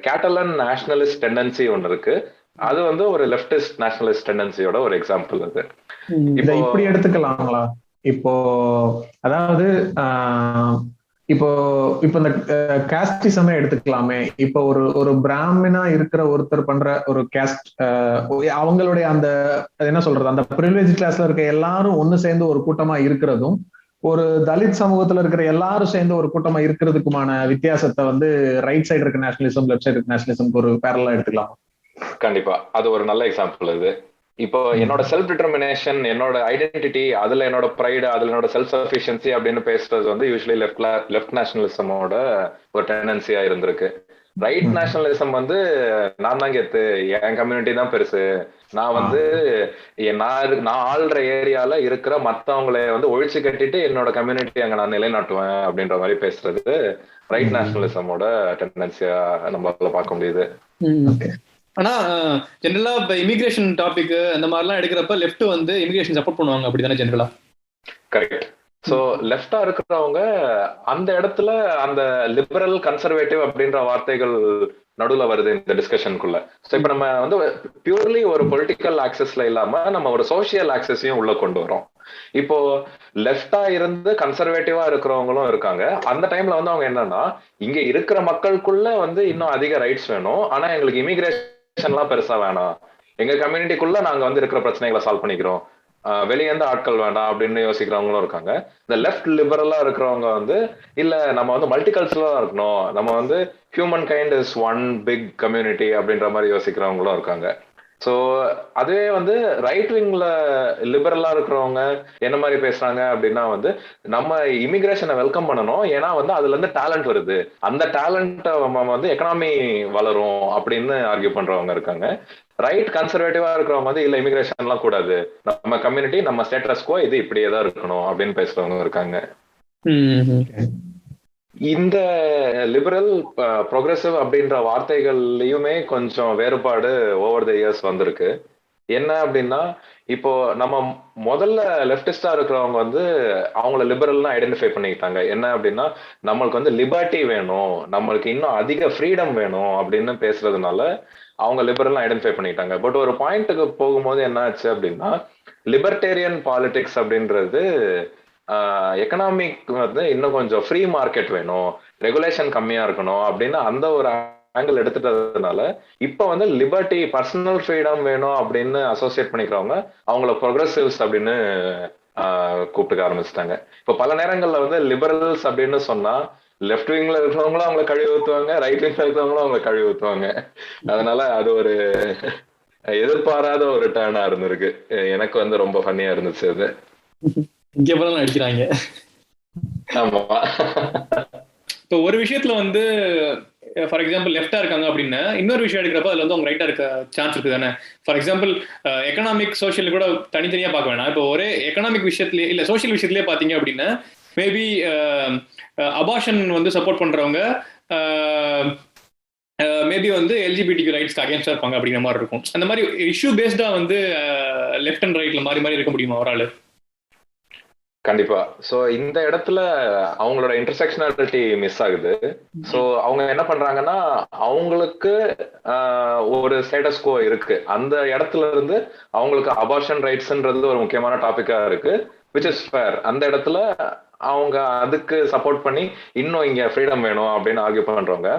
கேட்டலன் நேஷனலிஸ்ட் டெண்டன்சி ஒன்று இருக்கு. அது வந்து ஒரு லெப்டிஸ்ட் நேஷனலிஸ்ட் டெண்டன்சியோட ஒரு எக்ஸாம்பிள். அது இப்போ இப்படி எடுத்துக்கலாங்களா? இப்போ அதாவது இப்போ இந்த காஸ்டிசமே எடுத்துக்கலாமே. இப்போ ஒரு பிராமினா இருக்கிற ஒருத்தர் பண்ற ஒரு காஸ்ட், அவங்களுடைய அந்த என்ன சொல்றது, அந்த பிரிவிலேஜ் கிளாஸ்ல இருக்க எல்லாரும் ஒண்ணு சேர்ந்து ஒரு கூட்டமா இருக்கிறதும், ஒரு தலித் சமூகத்துல இருக்கிற எல்லாரும் சேர்ந்து ஒரு கூட்டமா இருக்கிறதுக்குமான வித்தியாசத்தை வந்து ரைட் சைடு இருக்க நேஷனலிசம், லெஃப்ட் சைடு இருக்க நேஷனலிசம் ஒரு பேரலா எடுத்துக்கலாம். கண்டிப்பா அது ஒரு நல்ல எக்ஸாம்பிள். இது இப்போ என்னோட செல்ஃப் டிட்டர்மினேஷன், என்னோட ஐடென்டிட்டி, அதுல என்னோட ப்ரைடு, அதுல என்னோட செல்ஃப் சஃபிஷியன்சி அப்படின்னு பேசுறது வந்து யூஸ்வலி லெஃப்ட் நேஷனலிசமோட ஒரு டெண்டன்சியா இருந்திருக்கு. ரைட் நேஷனலிசம் வந்து நான் தான் கெத்து, என் கம்யூனிட்டி தான் பெருசு, நான் வந்து நான் ஆள்ற ஏரியால இருக்கிற மத்தவங்களை வந்து ஒழிச்சு கட்டிட்டு என்னோட கம்யூனிட்டி அங்க நான் நிலைநாட்டுவேன் அப்படின்ற மாதிரி பேசுறது ரைட் நேஷனலிசமோட டெண்டன்சியா நம்மளால பார்க்க முடியுது. ஆனா ஜெனரலா இப்ப இமிகிரேஷன் டாபிக் அந்த மாதிரிலாம் எடுக்கிறப்ப லெஃப்ட் வந்து இமிகிரேஷன் சப்போர்ட் பண்ணுவாங்க, அப்படிதானே ஜெனரலா? கரெக்ட். சோ லெஃப்டா இருக்கிறவங்க அந்த இடத்துல அந்த லிபரல் கன்சர்வேட்டிவ் அப்படின்ற வார்த்தைகள் நடுவுல வருது இந்த டிஸ்கஷனுக்குள்ள. ஸோ இப்ப நம்ம வந்து பியூர்லி ஒரு பொலிட்டிக்கல் ஆக்சஸ்ல இல்லாம நம்ம ஒரு சோசியல் ஆக்சஸையும் உள்ள கொண்டு வரோம். இப்போ லெஃப்டா இருந்து கன்சர்வேட்டிவா இருக்கிறவங்களும் இருக்காங்க. அந்த டைம்ல வந்து அவங்க என்னன்னா, இங்க இருக்கிற மக்களுக்குள்ள வந்து இன்னும் அதிக ரைட்ஸ் வேணும், ஆனா எங்களுக்கு இமிகிரேஷன்லாம் பெருசா வேணாம், எங்க கம்யூனிட்டிக்குள்ள நாங்க வந்து இருக்கிற பிரச்சனைகளை சால்வ் பண்ணிக்கிறோம், வெளியேந்த ஆட்கள் வேண்டாம் அப்படின்னு யோசிக்கிறவங்களும் இருக்காங்க. இந்த லெஃப்ட் லிபரலா இருக்கிறவங்க வந்து இல்ல நம்ம வந்து மல்டிகல்ச்சரலா இருக்கணும், நம்ம வந்து humankind is one big community அப்படின்ற மாதிரி யோசிக்கிறவங்களும் இருக்காங்க. ஸோ அதுவே வந்து ரைட் விங்ல லிபரலா இருக்கிறவங்க என்ன மாதிரி பேசுறாங்க அப்படின்னா வந்து நம்ம இமிகிரேஷனை வெல்கம் பண்ணணும், ஏன்னா வந்து அதுல இருந்து டேலண்ட் வருது, அந்த டேலண்ட்டை வந்து எக்கனாமி வளரும் அப்படின்னு ஆர்கியூ பண்றவங்க இருக்காங்க. ரைட் கன்சர்வேட்டிவா இருக்கிறவங்க வந்து இல்ல இமிகிரேஷன் எல்லாம் கூடாது, நம்ம கம்யூனிட்டி நம்ம ஸ்டேட்டஸ்கோ இது இப்படியே தான் இருக்கணும் அப்படின்னு பேசுறவங்க இருக்காங்க. இந்த லிபரல் ப்ரோக்ரெசிவ் அப்படின்ற வார்த்தைகள்லயுமே கொஞ்சம் வேறுபாடு ஓவர் த இயர்ஸ் வந்திருக்கு. என்ன அப்படின்னா, இப்போ நம்ம முதல்ல லெப்டிஸ்டா இருக்கிறவங்க வந்து அவங்கள லிபரல்னா ஐடென்டிஃபை பண்ணிக்கிட்டாங்க. என்ன அப்படின்னா, நம்மளுக்கு வந்து லிபர்ட்டி வேணும், நம்மளுக்கு இன்னும் அதிக ஃப்ரீடம் வேணும் அப்படின்னு பேசுறதுனால அவங்க லிபரல் ஐடென்டிஃபை பண்ணிட்டாங்க. பட் ஒரு பாயிண்ட்டுக்கு போகும்போது என்ன ஆச்சு அப்படின்னா, லிபர்டேரியன் பாலிடிக்ஸ் அப்படின்றது எக்கனாமிக் வந்து இன்னும் கொஞ்சம் ஃப்ரீ மார்க்கெட் வேணும், ரெகுலேஷன் கம்மியா இருக்கணும் அப்படின்னு அந்த ஒரு ஆங்கிள் எடுத்துட்டதுனால இப்ப வந்து லிபர்ட்டி, பர்சனல் ஃப்ரீடம் வேணும் அப்படின்னு அசோசியேட் பண்ணிக்கிறவங்க அவங்கள ப்ரோக்ரெசிவ்ஸ் அப்படின்னு கூப்பிட்டுக்க ஆரம்பிச்சிட்டாங்க. இப்ப பல நேரங்கள்ல வந்து லிபரல்ஸ் அப்படின்னு சொன்னா லெஃப்ட் விங்ல இருக்கிறவங்களும் அவங்களை கழுவி ஊத்துவாங்க, ரைட் விங்ல இருக்கிறவங்களும் அவங்களை கழுவி ஊத்துவாங்க. அதனால அது ஒரு எதிர்பாராத ஒரு டர்னா இருந்திருக்கு. எனக்கு வந்து ரொம்ப ஃபன்னியா இருந்துச்சு அது. இங்க போல அடிக்கிறாங்க. ஆமா. இப்போ ஒரு விஷயத்துல வந்து ஃபார் எக்ஸாம்பிள் லெஃப்டா இருக்காங்க அப்படின்னு இன்னொரு விஷயம் எடுக்கிறப்ப அதுல வந்து அவங்க ரைட்டா இருக்க சான்ஸ் இருக்கு தானே. ஃபார் எக்ஸாம்பிள் எக்கனாமிக் சோஷியல் கூட தனித்தனியா பார்க்க வேணாம். இப்போ ஒரே எக்கனாமிக் விஷயத்திலேயே இல்ல சோஷியல் விஷயத்திலேயே பாத்தீங்க அப்படின்னா மேபி அபார்ஷன் வந்து சப்போர்ட் பண்றவங்க மேபி வந்து எல்ஜிபிடிக்கு ரைட்ஸ்க்கு அகேன்ஸ்டா இருப்பாங்க அப்படிங்கிற மாதிரி இருக்கும். அந்த மாதிரி இஷ்யூ பேஸ்டா வந்து லெஃப்ட் அண்ட் ரைட்ல மாறி மாறி இருக்க முடியுமா ஒரு ஆளு? கண்டிப்பா. சோ இந்த இடத்துல அவங்களோட இன்டர்செக்ஷனாலிட்டி மிஸ் ஆகுது. சோ அவங்க என்ன பண்றாங்கன்னா அவங்களுக்கு ஒரு ஸ்டேட்டஸ் கோ இருக்கு, அந்த இடத்துல இருந்து அவங்களுக்கு அபார்ஷன் ரைட்ஸ்ன்றது ஒரு முக்கியமான டாபிக்கா இருக்கு, விச் இஸ் ஃபேர். அந்த இடத்துல அவங்க அதுக்கு சப்போர்ட் பண்ணி இன்னும் இங்க ஃப்ரீடம் வேணும் அப்படின்னு ஆர்கியூ பண்றவங்க.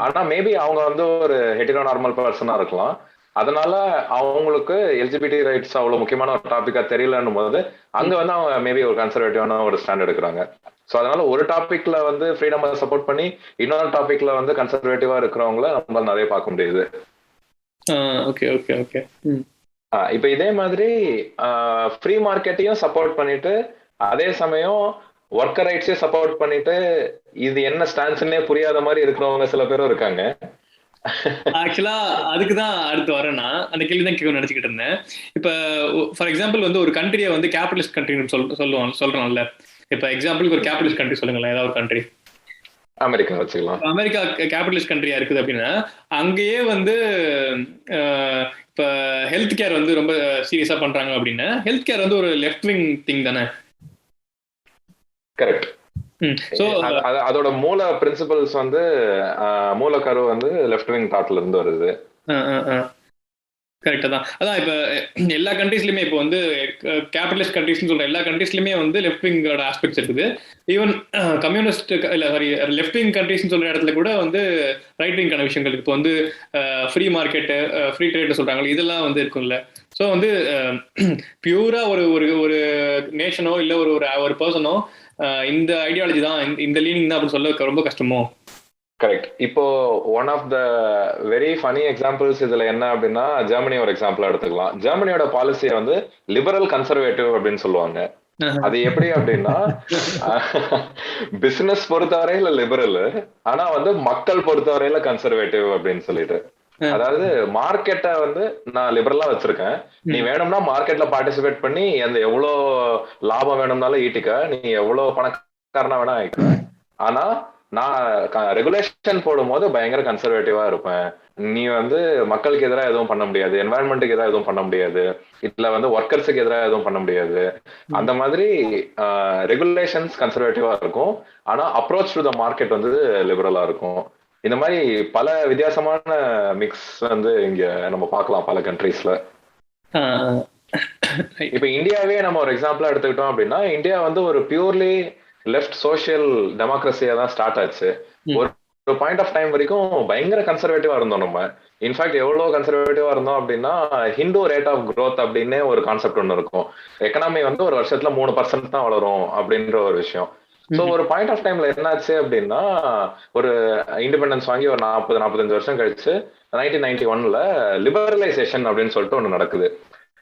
ஆனா மேபி அவங்க வந்து ஒரு ஹெட்டிரோ நார்மல் பர்சனா இருக்கலாம், அதனால அவங்களுக்கு எல்ஜிபிடி ரைட்ஸ் அவ்வளவு முக்கியமான ஒரு டாபிக்கா தெரியலன்னும் போது அங்க வந்து அவங்க மேபி ஒரு கன்சர்வேட்டிவான ஒரு ஸ்டாண்ட் எடுக்கிறாங்க. ஸோ அதனால ஒரு டாபிக்ல வந்து ஃப்ரீடம் சப்போர்ட் பண்ணி இன்னொரு டாபிக்ல வந்து கன்சர்வேட்டிவா இருக்கிறவங்கள நம்மளால நிறைய பார்க்க முடியுது. Okay okay okay. இப்ப இதே மாதிரி ஃப்ரீ மார்க்கெட்டையும் சப்போர்ட் பண்ணிட்டு அதே சமயம் ஒர்க்கர் ரைட்ஸையும் சப்போர்ட் பண்ணிட்டு இது என்ன ஸ்டான்ஸ்னே புரியாத மாதிரி இருக்கிறவங்க சில பேரும் இருக்காங்க. ஆக்சுவலா அதுக்குதான் அடுத்து வரேன்னா அந்த கேள்வி தான் கேட்க நினைச்சுக்கிட்டு இருந்தேன். இப்ப ஃபார் எக்ஸாம்பிள் வந்து ஒரு கண்ட்ரியை வந்து கேபிட்டலிஸ்ட் கண்ட்ரின்னு சொல்றோம்ல. இப்ப எக்ஸாம்பிளுக்கு ஒரு கேபிட்டலிஸ்ட் கண்ட்ரி சொல்லுங்களேன், ஏதாவது ஒரு கண்ட்ரி. அமெரிக்கா வச்சுக்கலாம். அமெரிக்கா கேபிட்டலிஸ்ட் கண்ட்ரியா இருக்குது அப்படின்னா அங்கேயே வந்து இப்ப ஹெல்த் கேர் வந்து ரொம்ப சீரியஸா பண்றாங்க அப்படின்னா ஹெல்த் கேர் வந்து ஒரு லெஃப்ட் விங் திங் தானே. கரெக்ட். அதோட மூல பிரின்சிபல்ஸ் வந்து மூலக்கரு வந்து லெஃப்ட் விங் தாட்ல இருந்து வருது. கரெக்டா தான். அதான் இப்ப எல்லா கண்ட்ரீஸ்லயுமே இப்போ வந்து கேபிட்டலிஸ்ட் கண்ட்ரீஸ்னு சொல்ற எல்லா கண்ட்ரீஸ்லயுமே வந்து லெஃப்ட் விங்கோட ஆஸ்பெக்ட்ஸ் இருக்குது. ஈவன் கம்யூனிஸ்ட் இல்ல சாரி லெஃப்ட் விங் கண்ட்ரீஸ்னு சொல்ற இடத்துல கூட வந்து ரைட் விங்கான விஷயங்கள் இப்போ வந்து ஃப்ரீ மார்க்கெட்டு ஃப்ரீ ட்ரேட் சொல்றாங்க, இதெல்லாம் வந்து இருக்கும்ல. ஸோ வந்து பியூரா ஒரு ஒரு நேஷனோ இல்ல ஒரு பர்சனோ இந்த ஐடியாலஜி தான் இந்த லீனிங் தான் அப்படின்னு சொல்ல ரொம்ப கஷ்டமோ? கரெக்ட். இப்போ one of the very funny examples இதுல என்ன அப்படின்னா ஜெர்மனி ஒரு எக்ஸாம்பிள் எடுத்துக்கலாம். ஜெர்மனியோட பாலிசியை வந்து லிபரல் கன்சர்வேட்டிவ் அப்படின்னு சொல்லுவாங்க. அது எப்படி அப்படின்னா பிசினஸ் பொறுத்தவரையில லிபரல், ஆனா வந்து மக்கள் பொறுத்தவரையில கன்சர்வேட்டிவ் அப்படின்னு சொல்லிட்டு. அதாவது மார்க்கெட்டை வந்து நான் லிபரலா வச்சிருக்கேன், நீ வேணும்னா மார்க்கெட்ல பார்ட்டிசிபேட் பண்ணி அந்த எவ்வளவு லாபம் வேணும்னாலும் ஈட்டிக்க, நீ எவ்வளவு பணக்காரனா வேணா ஆயிக்க, ஆனா நான் ரெகுலேஷன் போடும் போது பயங்கர கன்சர்வேட்டிவா இருப்பேன். நீ வந்து மக்களுக்கு எதிராக எதுவும் பண்ண முடியாது, என்வாயன்மெண்ட்டுக்கு எதிராக எதுவும் பண்ண முடியாது, இதுல வந்து ஒர்க்கர்ஸுக்கு எதிராக எதுவும் பண்ண முடியாது. அந்த மாதிரி ரெகுலேஷன்ஸ் கன்சர்வேட்டிவா இருக்கும், ஆனா அப்ரோச் டு த மார்க்கெட் வந்து லிபரலா இருக்கும். இந்த மாதிரி பல வித்தியாசமான மிக்ஸ் வந்து இங்க நம்ம பார்க்கலாம் பல கண்ட்ரீஸ்ல. இப்ப இந்தியாவே நம்ம ஒரு எக்ஸாம்பிளா எடுத்துக்கிட்டோம் அப்படின்னா இந்தியா வந்து ஒரு பியூர்லி லெஃப்ட் சோசியல் டெமோக்ரஸியா தான் ஸ்டார்ட் ஆச்சு. ஒரு பாயிண்ட் ஆஃப் டைம் வரைக்கும் பயங்கர கன்சர்வேட்டிவா இருந்தோம் நம்ம. இன்ஃபேக்ட் எவ்வளவு கன்சர்வேட்டிவா இருந்தோம் அப்படின்னா ஹிந்து ரேட் ஆஃப் க்ரோத் அப்படின்னு ஒரு கான்செப்ட் ஒன்று இருக்கும். எக்கனாமி வந்து ஒரு வருஷத்துல 3% தான் வளரும் அப்படின்ற ஒரு விஷயம். ஸோ ஒரு பாயிண்ட் ஆஃப் டைம்ல என்னாச்சு அப்படின்னா ஒரு இண்டிபெண்டன்ஸ் வாங்கி ஒரு 40-45 வருஷம் கழிச்சு 1991ல லிபரலைசேஷன் அப்படின்னு சொல்லிட்டு ஒன்று நடக்குது.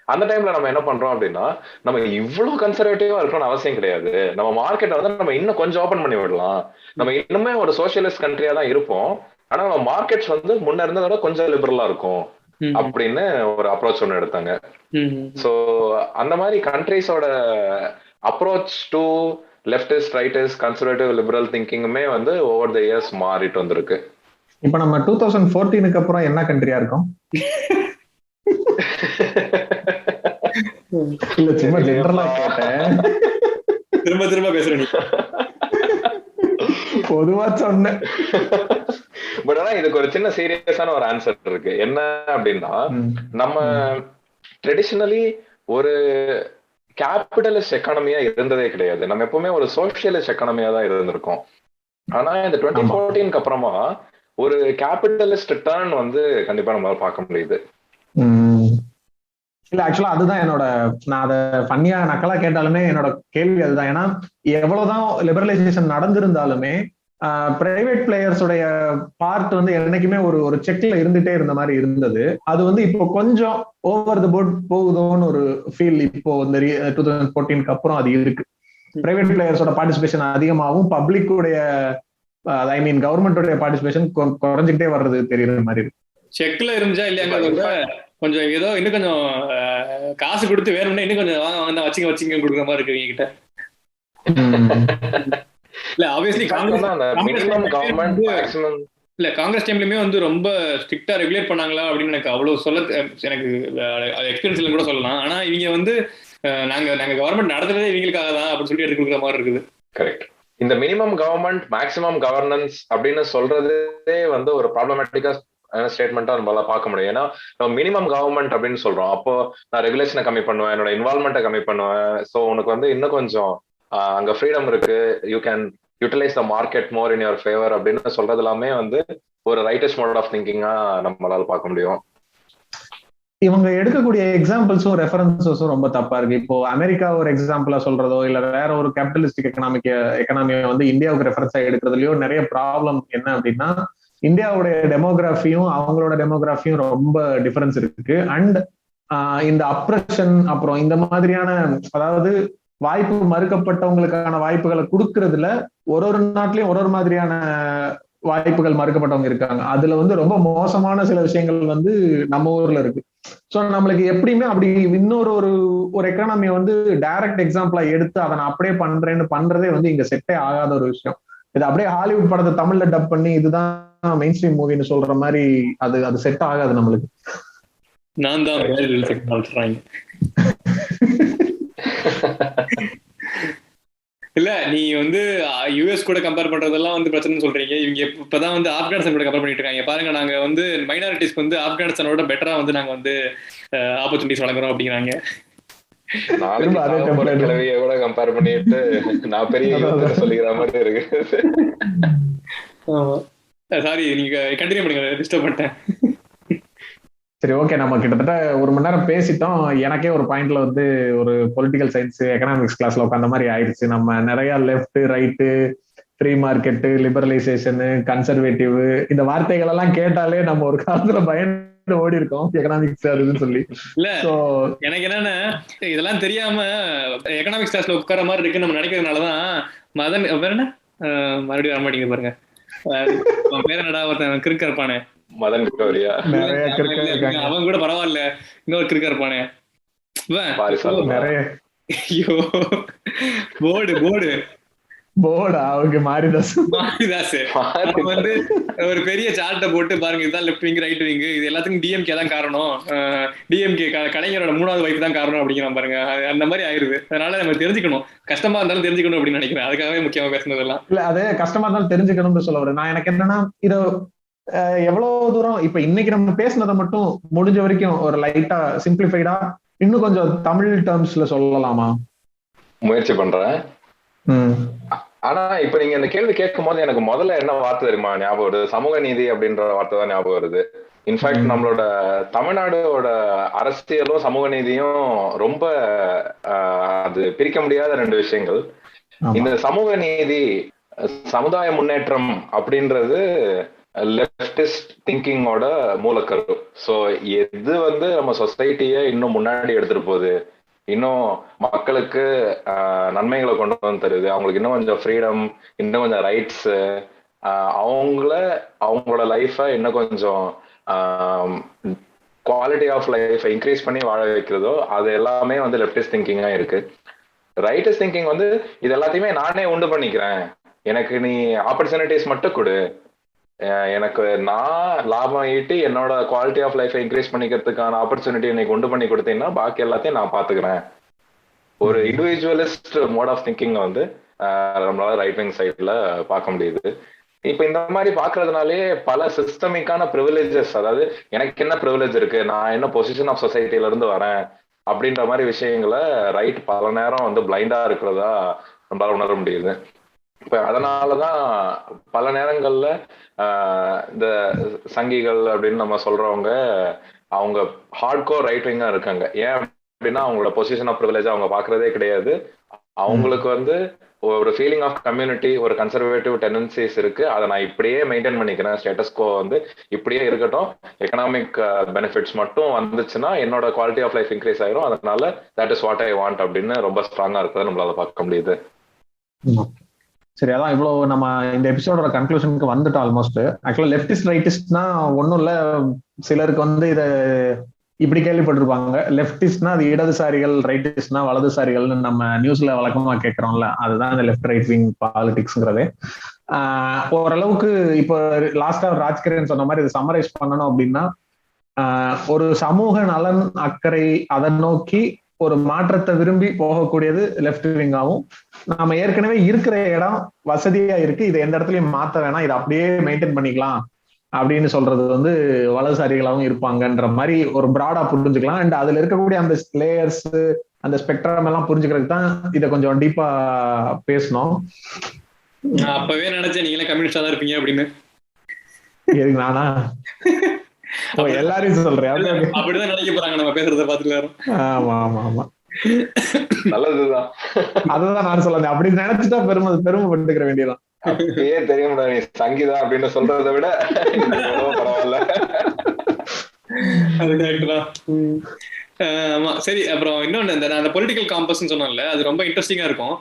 அந்த டைம்ல நம்ம என்ன பண்றோம் அப்படின்னா நம்ம இவ்வளவு கன்சர்வேட்டிவா இருக்கணும்னு அவசியம் கிடையாது, நம்ம மார்க்கெட்டை வந்து நம்ம இன்னும் கொஞ்சம் ஓப்பன் பண்ணி விடலாம், நம்ம இன்னுமே ஒரு சோசியலிஸ்ட் கண்ட்ரியா தான் இருப்போம், ஆனா நம்ம மார்க்கெட்ஸ் வந்து முன்ன இருந்ததோட கொஞ்சம் லிபரலா இருக்கும் அப்படின்னு ஒரு அப்ரோச் ஒன்று எடுத்தாங்க. ஸோ அந்த மாதிரி கண்ட்ரிஸோட approach to leftist rightist conservative liberal திங்கிங்குமே வந்து ஓவர் த இயர்ஸ் மாறிட்டு வந்திருக்கு. இப்ப நம்ம 2014க்கு அப்புறம் என்ன கண்ட்ரியா இருக்கும்? இல்ல சும்மா ஜெனரலா கேட்டேன், திரும்ப திரும்ப பேசுறேன், பொதுவா சொன்னேன். பட் ஆனா இதுக்கு ஒரு சின்ன சீரியஸான ஒரு ஆன்சர் இருக்கு. என்ன அப்படின்னா நம்ம ட்ரெடிஷனலி ஒரு கேபிட்டலிஸ்ட் எக்கானமியா இருந்ததே கிடையாது, நம்ம எப்பவுமே ஒரு சோசியலிஸ்ட் எக்கானமியா தான் இருந்திருக்கோம். ஆனா இந்த 2014க்கு அப்புறமா ஒரு கேபிட்டலிஸ்ட் டர்ன் வந்து கண்டிப்பா நம்மளால பார்க்க முடியுது. இல்ல ஆக்சுவலா அதுதான் என்னோட, நான் அதை ஃபன்னியா நக்கலா கேட்டாலுமே என்னோட கேள்வி அதுதான். ஏன்னா எவ்வளவுதான் லிபரலைசேஷன் நடந்திருந்தாலுமே பிரைவேட் பிளேயர்ஸோடைய பார்ட் வந்து என்னைக்குமே ஒரு செக்ல இருந்துட்டே இருந்த மாதிரி இருந்தது. அது வந்து இப்போ கொஞ்சம் ஓவர் த போர்ட் போகுதோன்னு ஒரு ஃபீல் இப்போ இந்த 2014க்கு அப்புறம் அது இருக்கு. பிரைவேட் பிளேயர்ஸோட பார்ட்டிசிபேஷன் அதிகமாகவும் பப்ளிக் உடைய ஐ மீன் கவர்மெண்டோட பார்ட்டிசிபேஷன் குறைஞ்சிக்கிட்டே வர்றது தெரியுற மாதிரி இருக்கு. செக்ல இருந்துச்சா இல்லையாங்கிறத விட கொஞ்சம் ஏதோ இன்னும் கொஞ்சம் காசு கொடுத்து வேணும்னா இன்னும் கொஞ்சம் வாங்க வச்சுங்க கொடுக்குற மாதிரி இருக்கு இவங்க கிட்ட. இல்ல ஆப்வியஸ்லி காங்கிரஸ் டைம்லயுமே வந்து ரொம்ப ஸ்ட்ரிக்டா ரெகுலேட் பண்ணாங்களா அப்படின்னு எனக்கு அவ்வளவு சொல்ல எனக்கு எக்ஸ்பீரியன்ஸ்ல கூட சொல்லலாம். ஆனா இவங்க வந்து நாங்க கவர்மெண்ட் நடத்துறதே இவங்களுக்காக தான் அப்படின்னு சொல்லி எடுத்து கொடுக்குற மாதிரி இருக்குது. கரெக்ட். இந்த மினிமம் கவர்மெண்ட் மேக்ஸிமம் கவர்னன்ஸ் அப்படின்னு சொல்றதே வந்து ஒரு ப்ராப்ளமேட்டிக்கா ஸ்டேட்மெண்டா நம்மளால பார்க்க முடியும். ஏன்னா நம்ம மினிமம் கவர்மெண்ட் அப்படின்னு சொல்றோம், அப்போ நான் ரெகுலேஷனை கம்மி பண்ணுவேன், என்னோட இன்வால்மெண்ட்டை கம்மி பண்ணுவேன். ஸோ உனக்கு வந்து இன்னும் கொஞ்சம் அங்க ஃப்ரீடம் இருக்கு, you can utilize the market more in your favour அப்படின்னு சொல்றது எல்லாமே வந்து ஒரு ரைட்டஸ்ட் மோட் ஆஃப் திங்கிங்கா நம்மளால பார்க்க முடியும். இவங்க எடுக்கக்கூடிய எக்ஸாம்பிள்ஸும் ரெஃபரன்சஸும் ரொம்ப தப்பா இருக்கு. இப்போ அமெரிக்கா ஒரு எக்ஸாம்பிளா சொல்றதோ இல்ல வேற ஒரு கேபிட்டலிஸ்டிக் எக்கனாமியை வந்து இந்தியாவுக்கு ரெஃபரன்ஸா எடுக்கிறதுலயோ நிறைய ப்ராப்ளம் என்ன அப்படின்னா, இந்தியாவுடைய டெமோகிராஃபியும் அவங்களோட டெமோகிராஃபியும் ரொம்ப டிஃபரன்ஸ் இருக்கு. அண்ட் இந்த அப்ரஷன் அப்புறம் இந்த மாதிரியான, அதாவது வாய்ப்பு மறுக்கப்பட்டவங்களுக்கான வாய்ப்புகளை கொடுக்கறதுல ஒரு நாட்டிலையும் ஒரு மாதிரியான வாய்ப்புகள் மறுக்கப்பட்டவங்க இருக்காங்க. அதுல வந்து ரொம்ப மோசமான சில விஷயங்கள் வந்து நம்ம ஊர்ல இருக்கு. ஸோ நம்மளுக்கு எப்படியுமே அப்படி இன்னொரு ஒரு எக்கானமியை வந்து டைரக்ட் எக்ஸாம்பிளா எடுத்து அதை நான் அப்படியே பண்றதே வந்து இங்க செட்டே ஆகாத ஒரு விஷயம். இது அப்படியே ஹாலிவுட் படத்தை தமிழ்ல டப் பண்ணி இதுதான் மெயின் ஸ்ட்ரீம் மூவின்னு சொல்ற மாதிரி அது செட் ஆகாது நம்மளுக்கு. நான் தான் இல்ல நீ வந்து யூஎஸ் கூட கம்பேர் பண்றதெல்லாம் வந்து பிரச்சனை சொல்றீங்க. இவங்க இப்பதான் வந்து ஆப்கானிஸ்தான் கூட கம்பேர் பண்ணிட்டு இருக்காங்க. பாருங்க, நாங்க வந்து மைனாரிட்டிஸ்க்கு வந்து ஆப்கானிஸ்தானோட பெட்டரா வந்து நாங்க வந்து ஆப்பர்ச்சுனிட்டிஸ் வழங்குறோம் அப்படிங்கிறாங்க. கூட கம்பேர் பண்ணிட்டு நான் பெரிய சொல்லிக்கிற மாதிரி இருக்கு. சாரி, நீங்க கண்டினியூ பண்ணுங்க, டிஸ்டர்ப் பண்ணிட்டேன். சரி, ஓகே. நம்ம கிட்டத்தட்ட 1 மணி நேரம் பேசிட்டோம். எனக்கே ஒரு பாயிண்ட்ல வந்து ஒரு பொலிட்டிக்கல் சயின்ஸ் எக்கனாமிக்ஸ் கிளாஸ்ல உட்காந்த மாதிரி ஆயிடுச்சு. நம்ம நிறைய left right free market liberalisation conservative இந்த வார்த்தைகள் எல்லாம் கேட்டாலே நம்ம ஒரு காலத்துல பயந்து ஓடி இருக்கோம் எக்கனாமிக்ஸ் அதுன்னு சொல்லி. இல்ல எனக்கு என்னன்னா இதெல்லாம் தெரியாம எக்கனாமிக்ஸ் கிளாஸ்ல உட்கார மாதிரி இருக்கு நம்ம நினைக்கிறதுனாலதான் மதன் வேற என்ன மறுபடியும் வர மாட்டேங்குது பாருங்க. பேர் என்னடா ஒருத்தன் கிறுக்க இருப்பானே, மதன் கௌரியா, அவன் கூட பரவாயில்ல, இன்னொரு கிறுக்க இருப்பானே ஐயோ போர்டா அவங்க மாரிதாஸ் வந்து ஒரு பெரிய சார்ட்டை போட்டு பாருங்க, இதுதான் லெஃப்ட் விங் ரைட் விங், இது எல்லாத்துக்கும் டிஎம்கே தான் காரணம், டிஎம்கே கலைஞரோட 3வது வைஃப் தான் காரணம் அப்படிங்கிற பாருங்க. அந்த மாதிரி ஆயிருது. அதனால நம்ம தெரிஞ்சுக்கணும், கஷ்டமா இருந்தாலும் தெரிஞ்சுக்கணும் அப்படின்னு நினைக்கிறேன். அதுக்காகவே முக்கியமா பேசுனதெல்லாம் இல்ல, அது கஷ்டமா இருந்தாலும் தெரிஞ்சுக்கணும்னு சொல்ல வரேன் நான். எனக்கு என்னன்னா, இதை எவ்வளவு தூரம் இப்ப இன்னைக்கு நம்ம பேசினதை மட்டும் முடிஞ்ச வரைக்கும் ஒரு லைட்டா சிம்பிளிஃபைடா இன்னும் கொஞ்சம் தமிழ் டேர்ம்ஸ்ல சொல்லலாமா? முயற்சி பண்றேன். ஆனா இப்ப நீங்க இந்த கேள்வி கேட்கும் போது எனக்கு முதல்ல என்ன வார்த்தை தெரியுமா ஞாபகம் வருது? சமூக நீதி அப்படின்ற வார்த்தை தான் ஞாபகம் வருது. இன்ஃபேக்ட் நம்மளோட தமிழ்நாடோட அரசியலும் சமூக நீதியும் ரொம்ப அது பிரிக்க முடியாத 2 விஷயங்கள். இந்த சமூக நீதி சமுதாய முன்னேற்றம் அப்படின்றது லெப்டிஸ்ட் திங்கிங்கோட மூலக்கரு. ஸோ எது வந்து நம்ம சொசைட்டியை இன்னும் முன்னாடி எடுத்துட்டு போகுது, இன்னும் மக்களுக்கு நன்மைகளை கொண்டு வந்து தருது, அவங்களுக்கு இன்னும் கொஞ்சம் ஃப்ரீடம், இன்னும் கொஞ்சம் ரைட்ஸ், அவங்களோட லைஃபை இன்னும் கொஞ்சம் குவாலிட்டி ஆஃப் லைஃபை இன்க்ரீஸ் பண்ணி வாழ வைக்கிறதோ, அது எல்லாமே வந்து லெப்டிஸ்ட் திங்கிங்கா இருக்கு. ரைட்டிஸ்ட் திங்கிங் வந்து இது எல்லாத்தையுமே நானே உண்டு பண்ணிக்கிறேன், எனக்கு நீ ஆப்பர்ச்சுனிட்டிஸ் மட்டும் கொடு, எனக்கு நான் லாபம் ஈட்டி என்னோட குவாலிட்டி ஆஃப் லைஃபை இன்க்ரீஸ் பண்ணிக்கிறதுக்கான ஆப்பர்ச்சுனிட்டி எனக்கு உண்டு பண்ணி கொடுத்தீங்கன்னா பாக்கி எல்லாத்தையும் நான் பாத்துக்கிறேன். ஒரு இண்டிவிஜுவலிஸ்ட் மோட் ஆஃப் திங்கிங் வந்து நம்மளால ரைட் விங் சைட்ல பார்க்க முடியுது. இப்ப இந்த மாதிரி பாக்குறதுனாலே பல சிஸ்டமிக்கான ப்ரிவிலேஜஸ், அதாவது எனக்கு என்ன ப்ரிவிலேஜ் இருக்கு, நான் என்ன பொசிஷன் ஆஃப் சொசைட்டில இருந்து வரேன் அப்படின்ற மாதிரி விஷயங்களை ரைட் பல நேரம் வந்து பிளைண்டா இருக்கிறதா நம்மளால உணர முடியுது. இப்ப அதனாலதான் பல நேரங்கள்ல இந்த சங்கிகள் அப்படின்னு நம்ம சொல்றவங்க அவங்க ஹார்ட்கோர் ரைட் விங்கா இருக்காங்க. ஏன் அப்படின்னா அவங்களோட பொசிஷன் ஆஃப் ப்ரிவிலேஜ் அவங்க பாக்குறதே கிடையாது. அவங்களுக்கு வந்து ஒரு ஃபீலிங் ஆஃப் கம்யூனிட்டி, ஒரு கன்சர்வேட்டிவ் டெண்டன்சிஸ் இருக்கு, அதை நான் இப்படியே மெயின்டைன் பண்ணிக்கிறேன், ஸ்டேட்டஸ் கோ வந்து இப்படியே இருக்கட்டும், எக்கனாமிக் பெனிஃபிட்ஸ் மட்டும் வந்துச்சுன்னா என்னோட குவாலிட்டி ஆஃப் லைஃப் இன்க்ரீஸ் ஆயிரும், அதனால that is what I want அப்படின்னு ரொம்ப ஸ்ட்ராங்கா இருக்கிறத நம்மளால பார்க்க முடியுது. சரி, அதான் இவ்வளவு நம்ம இந்த எபிசோடோட கன்க்ளூஷனுக்கு வந்துட்டோம் ஆல்மோஸ்ட். ஆக்சுவலா லெப்டிஸ்ட் ரைட்டிஸ்ட்னா ஒன்றும் இல்லை, சிலருக்கு வந்து இதை இப்படி கேள்விப்பட்டிருப்பாங்க. லெப்டிஸ்ட்னா அது இடதுசாரிகள், ரைட்டிஸ்ட்னா வலதுசாரிகள்னு நம்ம நியூஸ்ல வழக்கமா கேட்கறோம்ல, அதுதான் இந்த லெஃப்ட் ரைட் விங் பாலிடிக்ஸ்ங்கிறது. ஓரளவுக்கு இப்போ லாஸ்டா ராஜ்கிரண் சொன்ன மாதிரி இதை சம்மரைஸ் பண்ணணும் அப்படின்னா, ஒரு சமூக நலன் அக்கறை அதை நோக்கி ஒரு மாற்றத்தை விரும்பி போகக்கூடியது லெஃப்ட் விங்காவும், நாம ஏற்கனவே இருக்கிற இடம் வசதியா இருக்கு, இதை எந்த இடத்துலயும் மாத்த வேணாம், இதை அப்படியே மெயின்டைன் பண்ணிக்கலாம் அப்படின்னு சொல்றது வந்து வலதுசாரிகளாகவும் இருப்பாங்கன்ற மாதிரி ஒரு பிராடா புரிஞ்சுக்கலாம். அண்ட் அதுல இருக்கக்கூடிய அந்த லேயர்ஸ், அந்த ஸ்பெக்ட்ரம் எல்லாம் புரிஞ்சுக்கிறதுக்கு தான் இதை கொஞ்சம் டீப்பா பேசணும். அப்பவே நினைச்சேன் நீங்களே கம்யூனிஸ்டா தான் இருப்பீங்க அப்படின்னு. எதுக்கு நானா? எல்லாரையும் சொல்றேன், அப்படிதான் நினைக்க போறாங்க நம்ம பேசுறத பார்த்துட்டு எல்லாரும். ஆமா ஆமா ஆமா, நல்லதுதான். அதுதான் நான் சொல்ல, அப்படி நினைச்சுட்டா பெருமைப்பட்டுக்கிற வேண்டியதான். அப்படியே தெரியும்டா நீ சங்கீதா அப்படின்னு சொல்றதை விட பரவாயில்ல. அது கரெக்ட் தான். ஆமா சரி. அப்புறம் இன்னொன்னு, அந்த பொலிட்டிக்கல் காம்பஸ்ன்னு சொன்னால அது ரொம்ப இன்ட்ரெஸ்டிங்கா இருக்கும்.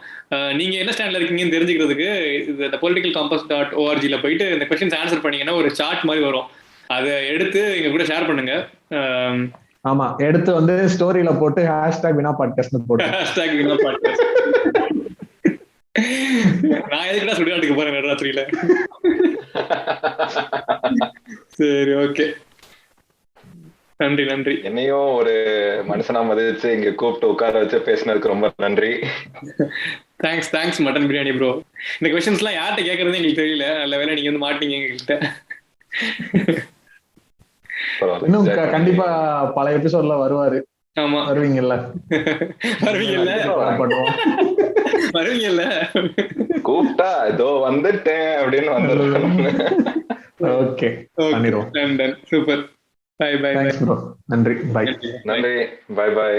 நீங்க என்ன ஸ்டாண்ட்ல இருக்கீங்கன்னு தெரிஞ்சுக்கிறதுக்கு இந்த politicalcompass.org போயிட்டு இந்த கொஸ்டின்ஸ் ஆன்சர் பண்ணீங்கன்னா ஒரு சார்ட் மாதிரி வரும், அதை எடுத்து எங்க கூட ஷேர் பண்ணுங்க. ஆமா, எடுத்து வந்து ஸ்டோரியில போட்டு #வினா பாட்காஸ்ட் போட்டு #வினா பாட்காஸ்ட். நான் எதுக்குடா சுடுகாட்டுக்கு போறேன் நடுராத்திரியில. சரி, ஓகே, நன்றி நன்றி. என்னையும் ஒரு மனுஷனா மதிச்சு இங்க கூப்பிட்டு உட்கார வச்சு பேசினதுக்கு ரொம்ப நன்றி. Thanks mutton biryani bro. இந்த கொஸ்டின்ஸ் எல்லாம் யார்கிட்ட கேட்கறது எங்களுக்கு தெரியல, நல்ல வேலை நீங்க வந்து மாட்டீங்க எங்ககிட்ட. இன்னும் கண்டிப்பா பல எபிசோட்ல வருவாரு. ஆமா, வருவீங்கல்ல வருவீங்கல்ல, கூப்பிட்டா இதோ வந்துட்டேன் அப்படின்னு வந்துடுறேன். ஓகே, பண்ணிடுவோம். சூப்பர். Bye bye. நன்றி, பை. நன்றி, பை பை.